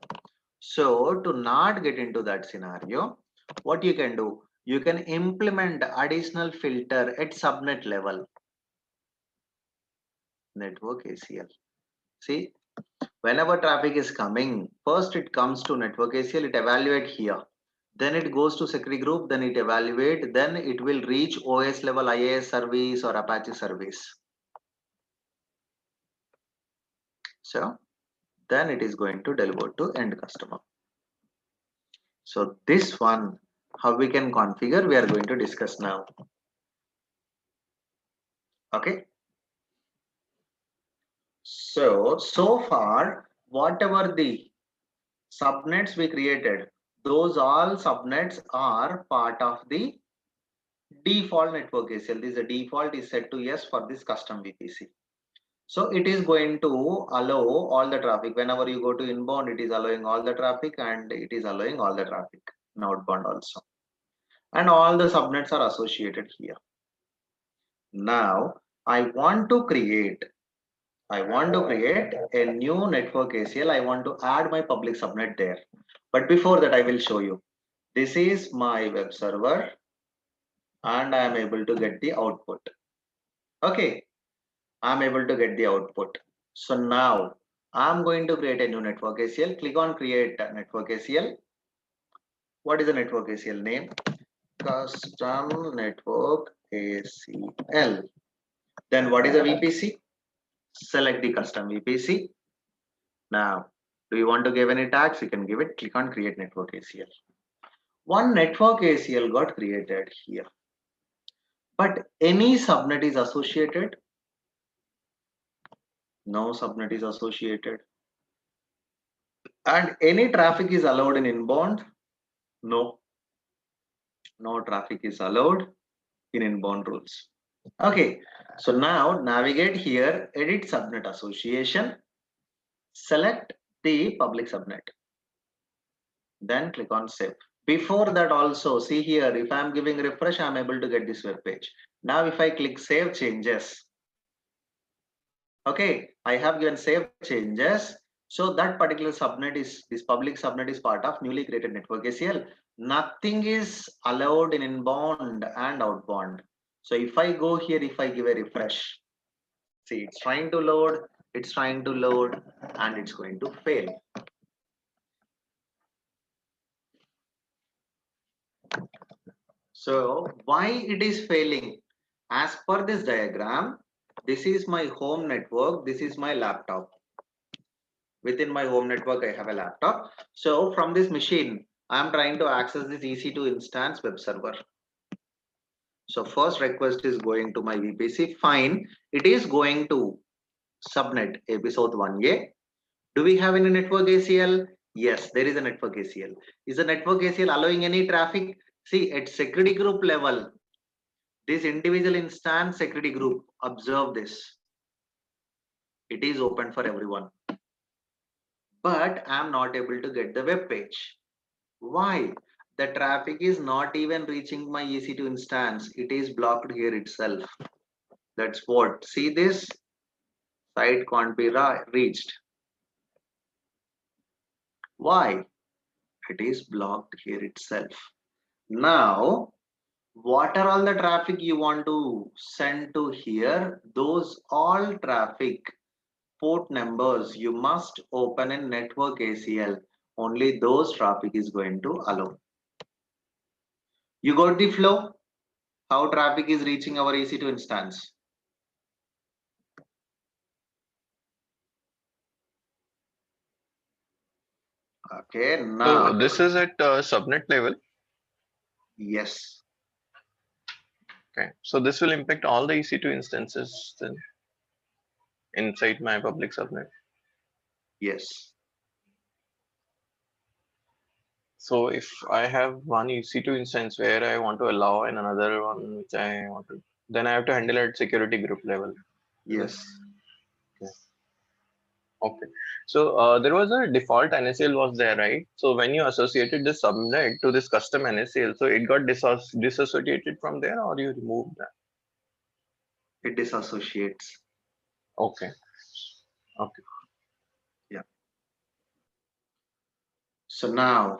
[SPEAKER 1] So to not get into that scenario, what you can do, you can implement additional filter at subnet level. Network ACL. See, whenever traffic is coming, first it comes to network ACL, it evaluate here. Then it goes to security group, then it evaluate, then it will reach OS level IAS service or Apache service. So then it is going to deliver to end customer. So this one, how we can configure, we are going to discuss now. Okay. So far, whatever the subnets we created, those all subnets are part of the default network ACL. This is a default is set to yes for this custom VPC. So it is going to allow all the traffic. Whenever you go to inbound, it is allowing all the traffic and it is allowing all the traffic in outbound also. And all the subnets are associated here. Now I want to create a new network ACL. I want to add my public subnet there. But before that, I will show you. This is my web server and I am able to get the output. Okay, I'm able to get the output. So now I'm going to create a new network ACL. Click on create network ACL. What is the network ACL name? Custom network ACL. Then what is a VPC? Select the custom VPC. Now Do you want to give any tags? You can give it. Click on create network ACL. One network ACL got created here. But any subnet is associated? No subnet is associated. And any traffic is allowed in inbound? No. No traffic is allowed in inbound rules. Okay. So now navigate here, edit subnet association, select the public subnet. Then click on save. Before that also, see here, if I'm giving refresh, I'm able to get this web page. Now if I click save changes, okay, I have given save changes. So that particular subnet is, this public subnet is part of newly created network ACL. Nothing is allowed in inbound and outbound. So if I go here, if I give a refresh, see it's trying to load, and it's going to fail. So why it is failing? As per this diagram, this is my home network, this is my laptop. Within my home network, I have a laptop. So from this machine, I am trying to access this EC2 instance web server. So first request is going to my VPC. Fine. It is going to subnet episode 1A. Do we have any network ACL? Yes, there is a network ACL. Is the network ACL allowing any traffic? See, at security group level, this individual instance security group, observe this. It is open for everyone. But I am not able to get the web page. Why? The traffic is not even reaching my EC2 instance. It is blocked here itself. That's what. See this? Site can't be reached. Why? It is blocked here itself. Now, what are all the traffic you want to send to here? Those all traffic port numbers you must open in network ACL. Only those traffic is going to allow. You got the flow? How traffic is reaching our EC2 instance? Okay, now.
[SPEAKER 2] So this is at subnet level.
[SPEAKER 1] Yes.
[SPEAKER 2] Okay. So this will impact all the EC2 instances then inside my public subnet.
[SPEAKER 1] Yes.
[SPEAKER 2] So if I have one EC2 instance where I want to allow and another one which I want to, then I have to handle at security group level.
[SPEAKER 1] Yes.
[SPEAKER 2] Okay. Okay. So there was a default NACL was there, right? So when you associated this subnet to this custom NACL, so it got disassociated from there, or you removed that?
[SPEAKER 1] It disassociates.
[SPEAKER 2] Okay. Okay.
[SPEAKER 1] Yeah. So now,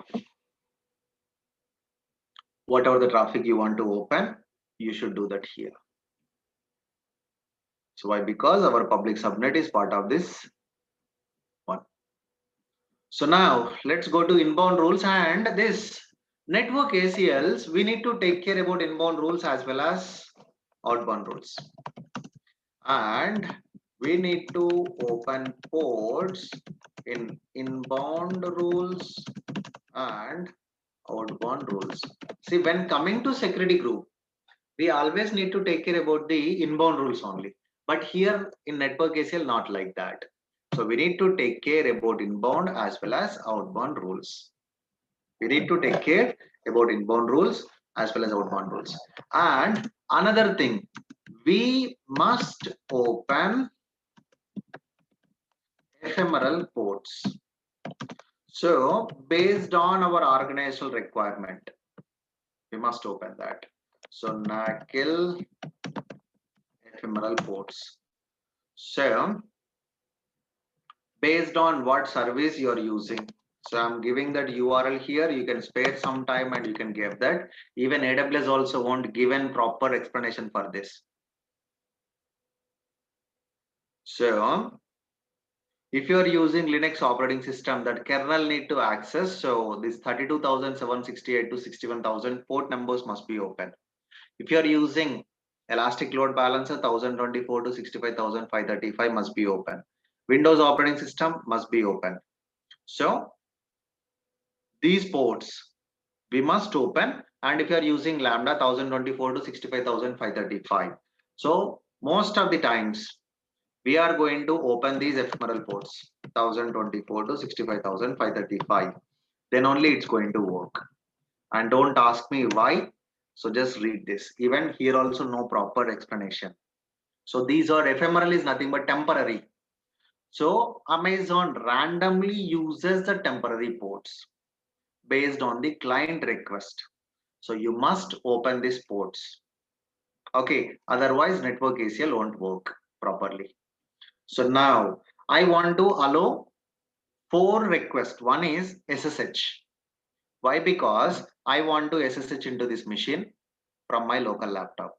[SPEAKER 1] whatever the traffic you want to open, you should do that here. So why? Because our public subnet is part of this one. So now let's go to inbound rules and this network ACLs. We need to take care about inbound rules as well as outbound rules. And we need to open ports in inbound rules and outbound rules. See, when coming to security group, we always need to take care about the inbound rules only. But here in network ACL, not like that. So we need to take care about inbound as well as outbound rules. We need to take care about inbound rules as well as outbound rules. And another thing, we must open ephemeral ports. So based on our organizational requirement, we must open that. So NACL ephemeral ports. So based on what service you are using. So I'm giving that URL here. You can spare some time and you can give that. Even AWS also won't give a proper explanation for this. So if you are using Linux operating system, that kernel need to access. So this 32,768 to 61,000 port numbers must be open. If you are using Elastic Load Balancer 1024 to 65,535 must be open. Windows operating system must be open. So these ports we must open, and if you are using lambda 1024 to 65,535, so most of the times we are going to open these ephemeral ports 1024 to 65,535, then only it's going to work. And don't ask me why, so just read this. Even here also no proper explanation. So these are ephemeral is nothing but temporary. So Amazon randomly uses the temporary ports based on the client request. So you must open these ports. Okay, otherwise network ACL won't work properly. So now I want to allow 4 requests. One is SSH. Why? Because I want to SSH into this machine from my local laptop.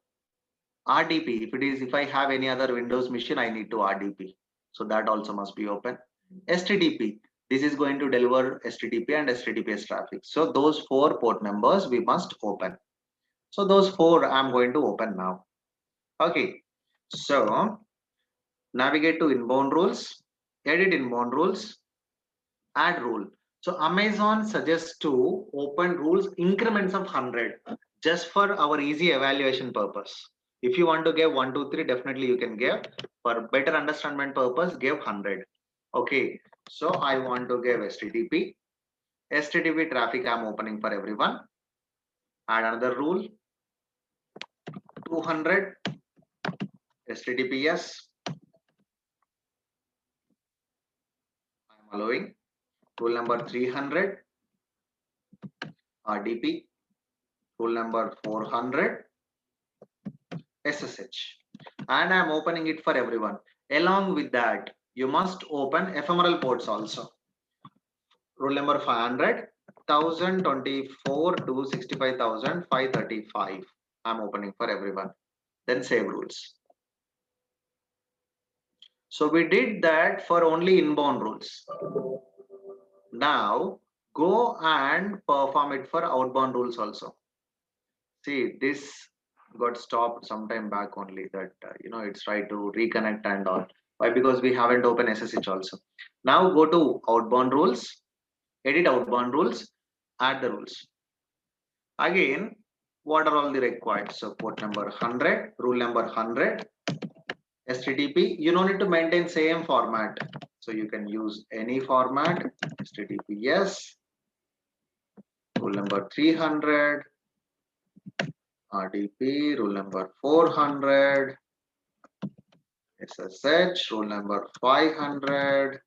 [SPEAKER 1] RDP, if I have any other Windows machine, I need to RDP. So that also must be open. STTP, this is going to deliver STTP and STTPS traffic. So those 4 port numbers we must open. So those 4 I'm going to open now. Okay. So navigate to inbound rules, edit inbound rules, add rule. So Amazon suggests to open rules increments of 100 just for our easy evaluation purpose. If you want to give 1, 2, 3, definitely you can give. For better understanding purpose, give 100. Okay, so I want to give STTP. STTP traffic I'm opening for everyone. Add another rule, 200 STTPS. I'm allowing. Rule number 300 RDP. Rule number 400 SSH, and I'm opening it for everyone. Along with that, you must open ephemeral ports also. Rule number 500, 1024 to 65,535. I'm opening for everyone. Then save rules. So we did that for only inbound rules. Now go and perform it for outbound rules also. See, this got stopped sometime back only, that it's try to reconnect and all. Why? Because we haven't opened SSH also. Now go to outbound rules, edit outbound rules, add the rules. Again, what are all the required? So port number 100, rule number 100, STTP. You don't need to maintain same format. So you can use any format, STTP yes, rule number 300, RDP, rule number 400, SSH, rule number 500,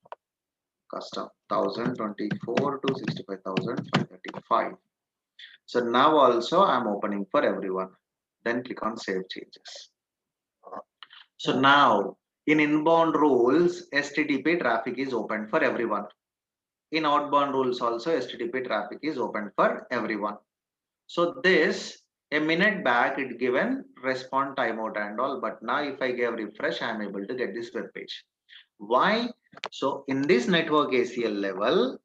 [SPEAKER 1] custom 1024 to 65,535. So now also I'm opening for everyone. Then click on save changes. So now in inbound rules, STTP traffic is open for everyone. In outbound rules also, STTP traffic is open for everyone. So this, a minute back it given respond timeout and all, but now if I give refresh, I am able to get this web page. Why? So in this network ACL level,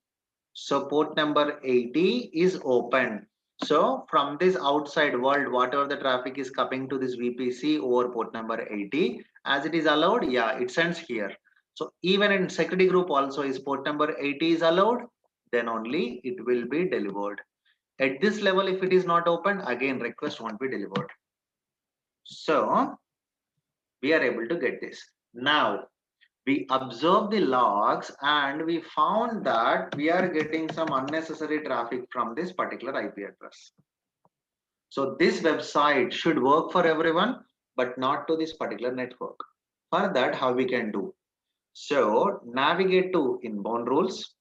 [SPEAKER 1] so port number 80 is open. So from this outside world, whatever the traffic is coming to this VPC over port number 80, as it is allowed, yeah, it sends here. So even in security group also is port number 80 is allowed, then only it will be delivered. At this level, if it is not open, again request won't be delivered. So we are able to get this. Now we observe the logs and we found that we are getting some unnecessary traffic from this particular IP address. So this website should work for everyone, but not to this particular network. For that, how we can do? So navigate to inbound rules,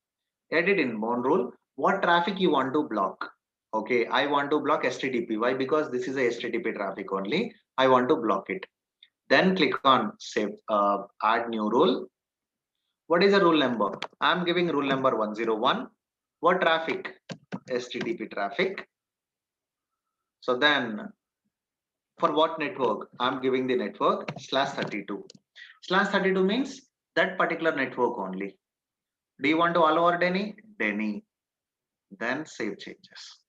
[SPEAKER 1] edit inbound rule. What traffic you want to block? Okay, I want to block STTP. Why? Because this is a STTP traffic only. I want to block it. Then click on save, add new rule. What is the rule number? I'm giving rule number 101. What traffic? STTP traffic. So then for what network? I'm giving the network /32. /32 means that particular network only. Do you want to allow or Denny? Denny. Then save changes.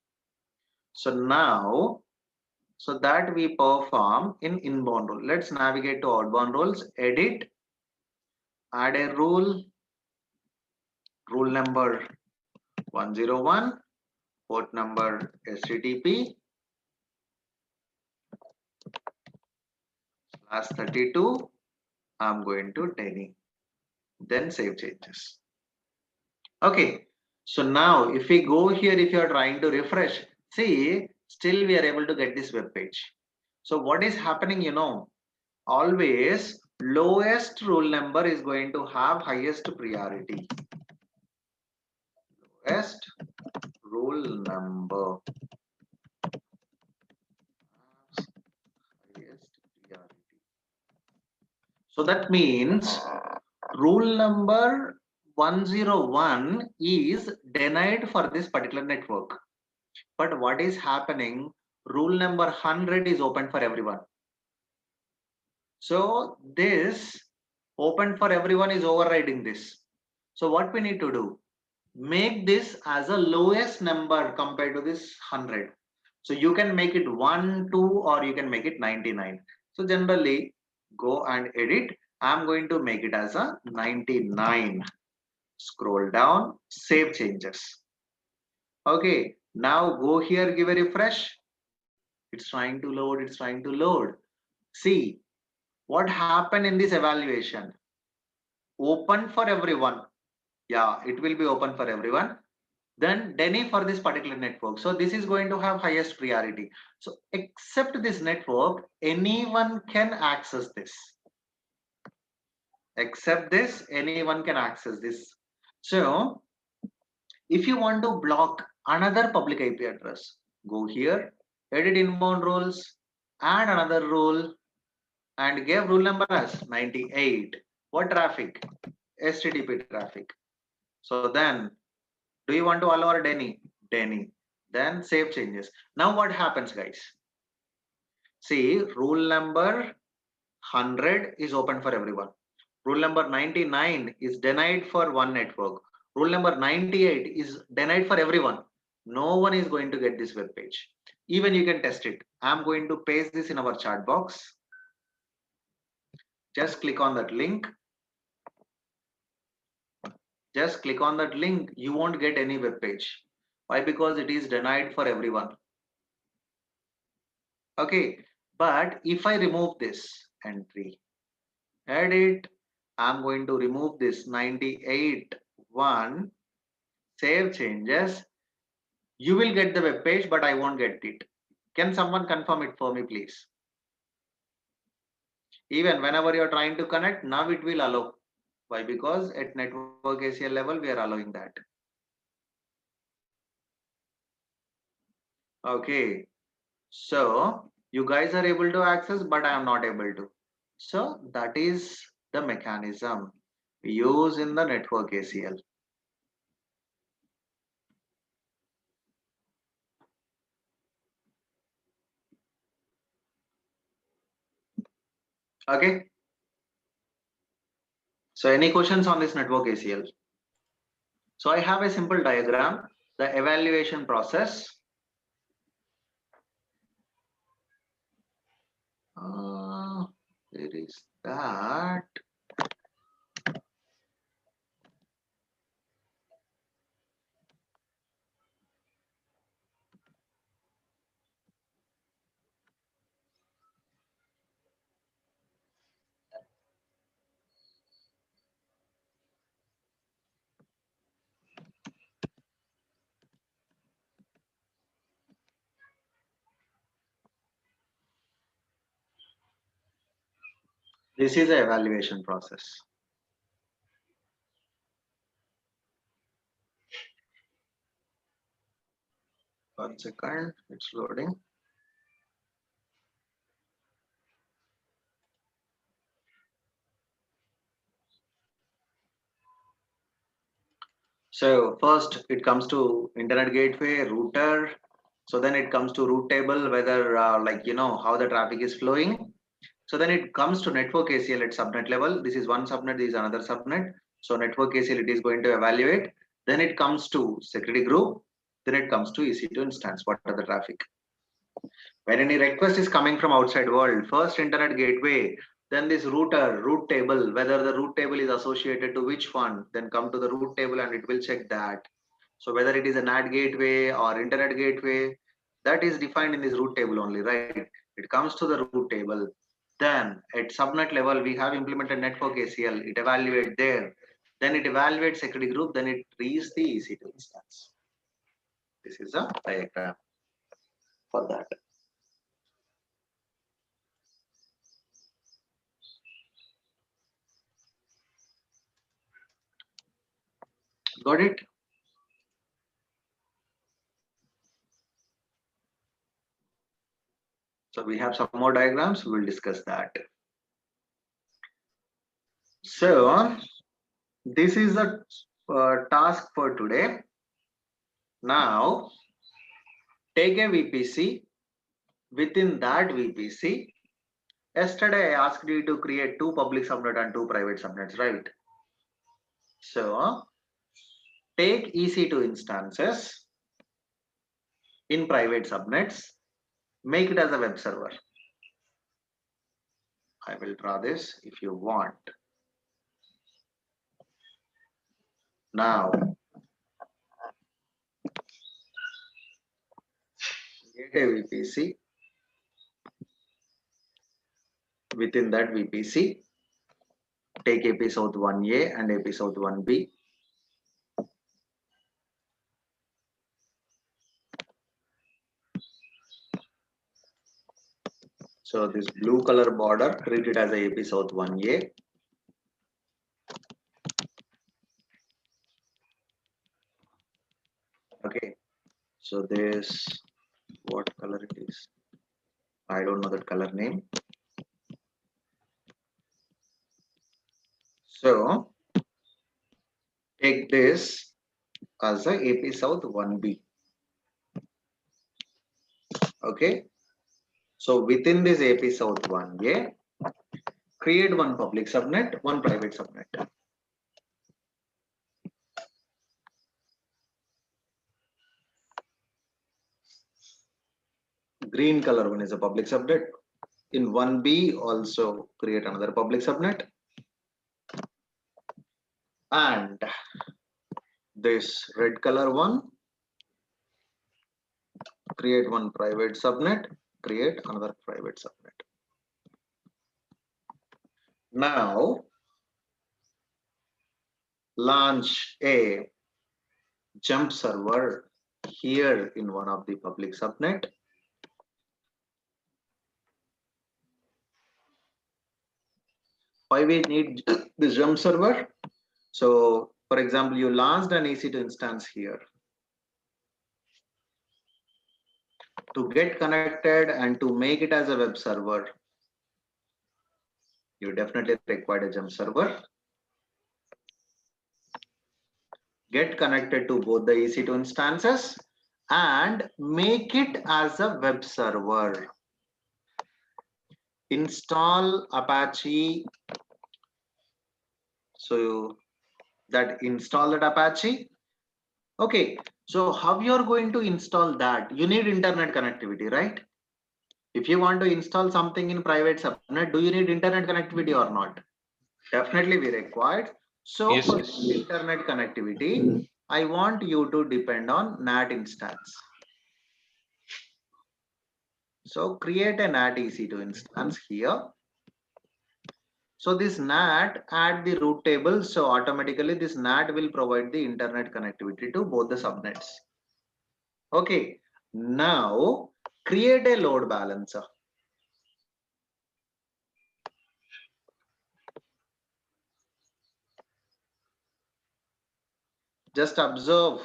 [SPEAKER 1] So now, so that we perform in inbound rule. Let's navigate to outbound rules, edit, add a rule, rule number 101, port number HTTP /32. I'm going to Denny. Then save changes. Okay. So now if we go here, if you are trying to refresh, see, still we are able to get this web page. So what is happening, always lowest rule number is going to have highest priority. Lowest rule number highest priority. So that means rule number 101 is denied for this particular network. But what is happening? Rule number 100 is open for everyone. So this open for everyone is overriding this. So what we need to do? Make this as a lowest number compared to this 100. So you can make it 1, 2, or you can make it 99. So generally go and edit. I'm going to make it as a 99. Scroll down, save changes. Okay, now go here, give a refresh. It's trying to load, it's trying to load. See what happened in this evaluation. Open for everyone. Yeah, it will be open for everyone. Then Denny for this particular network. So this is going to have highest priority. So except this network, anyone can access this. Except this, anyone can access this. So if you want to block another public IP address, go here, edit inbound rules, add another rule, and give rule number as 98. What traffic? HTTP traffic. So then, do you want to allow Denny? Denny. Then save changes. Now what happens, guys? See, rule number 100 is open for everyone. Rule number 99 is denied for one network. Rule number 98 is denied for everyone. No one is going to get this web page. Even you can test it. I'm going to paste this in our chat box. Just click on that link. Just click on that link. You won't get any web page. Why? Because it is denied for everyone. Okay. But if I remove this entry, edit, I'm going to remove this 98 1, save changes. You will get the web page, but I won't get it. Can someone confirm it for me, please? Even whenever you're trying to connect, now it will allow. Why? Because at network ACL level, we are allowing that. Okay. So you guys are able to access, but I am not able to. So that is the mechanism we use in the network ACL. Okay. So any questions on this network ACL? So I have a simple diagram, the evaluation process. There is that. This is the evaluation process. One second, it's loading. So first it comes to internet gateway, router. So then it comes to route table, whether how the traffic is flowing. So then it comes to network ACL at subnet level. This is one subnet, this is another subnet. So network ACL it is going to evaluate. Then it comes to security group. Then it comes to EC2 instance. What are the traffic? When any request is coming from outside world, first internet gateway Then this root table, whether the root table is associated to which one, then come to the root table and it will check that. So whether it is a NAT gateway or internet gateway, that is defined in this root table only, right? It comes to the root table. Then at subnet level, we have implemented network ACL. It evaluates there. Then it evaluates security group. Then it reads the EC2 instance. This is a diagram for that. Got it? So we have some more diagrams. We will discuss that. So this is the task for today. Now take a VPC. Within that VPC, yesterday I asked you to create 2 public subnet and 2 private subnets, right? So take EC2 instances in private subnets, make it as a web server. I will draw this if you want. Now get a VPC. Within that VPC, take AP South 1A and AP South 1B. So this blue color border, treat it as a AP South 1A. Okay. So this, what color it is? I don't know that color name. So take this as a AP South 1B. Okay. So within this AP South 1A, create one public subnet, one private subnet. Green color one is a public subnet. In 1B also create another public subnet. And this red color one, create one private subnet, create another private subnet. Now launch a jump server here in one of the public subnet. Why we need this jump server? So for example, you launched an EC2 instance here. To get connected and to make it as a web server, you definitely require a jump server. Get connected to both the EC2 instances and make it as a web server. Install Apache. So that install that Apache. Okay, so how you're going to install that? You need internet connectivity, right? If you want to install something in private subnet, do you need internet connectivity or not? Definitely we required. So
[SPEAKER 2] Yes,
[SPEAKER 1] for
[SPEAKER 2] yes.
[SPEAKER 1] internet connectivity, I want you to depend on NAT instance. So create a NAT EC2 instance here. So this NAT add the root table. So automatically this NAT will provide the internet connectivity to both the subnets. Okay. Now create a load balancer. Just observe.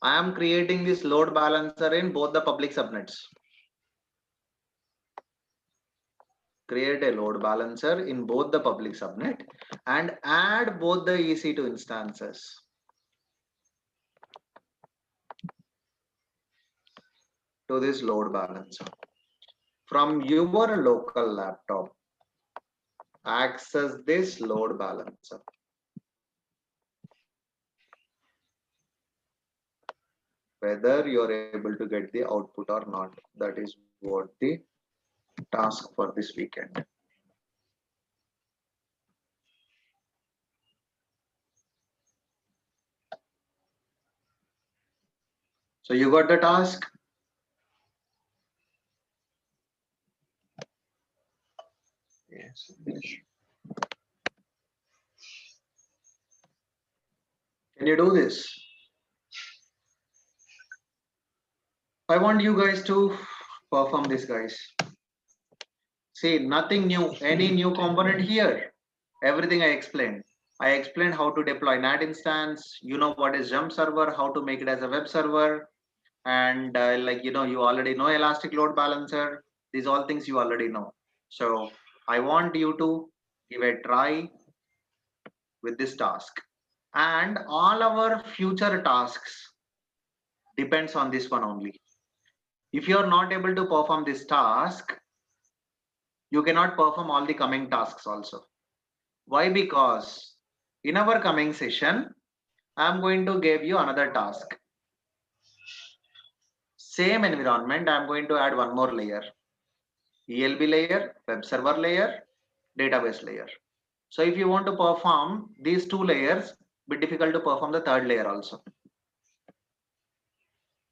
[SPEAKER 1] I am creating this load balancer in both the public subnets. Create a load balancer in both the public subnet and add both the EC2 instances. To this load balancer. From your local laptop, access this load balancer. Whether you are able to get the output or not, that is what the task for this weekend. So you got the task.
[SPEAKER 2] Yes.
[SPEAKER 1] Can you do this? I want you guys to perform this, guys. See, nothing new, any new component here. Everything I explained. I explained how to deploy NAT instance. You know what is jump server, how to make it as a web server, and you already know elastic load balancer. These all things you already know. So I want you to give a try with this task, and all our future tasks depends on this one only. If you are not able to perform this task, you cannot perform all the coming tasks also. Why? Because in our coming session, I'm going to give you another task. Same environment, I'm going to add one more layer. ELB layer, web server layer, database layer. So if you want to perform these two layers, be difficult to perform the third layer also.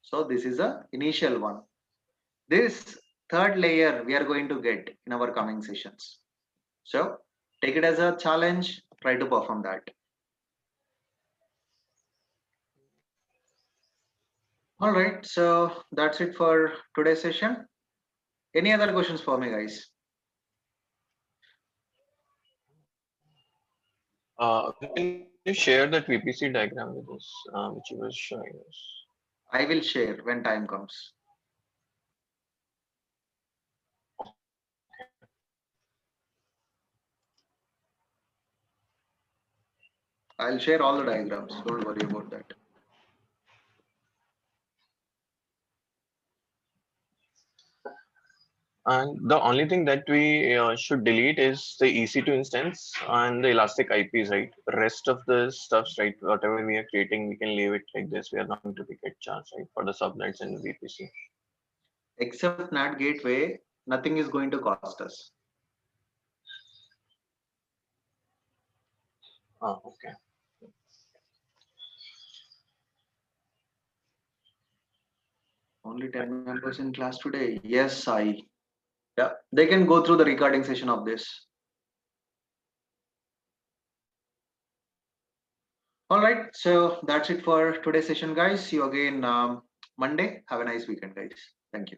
[SPEAKER 1] So this is a initial one. This third layer we are going to get in our coming sessions. So take it as a challenge, try to perform that. All right, so that's it for today's session. Any other questions for me, guys?
[SPEAKER 2] Can you share that VPC diagram with us, which you were showing us?
[SPEAKER 1] I will share when time comes. I'll share all the diagrams. Don't worry about that.
[SPEAKER 2] And the only thing that we should delete is the EC2 instance and the elastic IPs, right? Rest of the stuffs, right? Whatever we are creating, we can leave it like this. We are not going to be get charged, right? For the subnets and the VPC.
[SPEAKER 1] Except NAT gateway, nothing is going to cost us.
[SPEAKER 2] Oh, okay.
[SPEAKER 1] Only 10 members in class today. Yes, I. Yeah, they can go through the recording session of this. All right, so that's it for today's session, guys. See you again Monday. Have a nice weekend, guys. Thank you.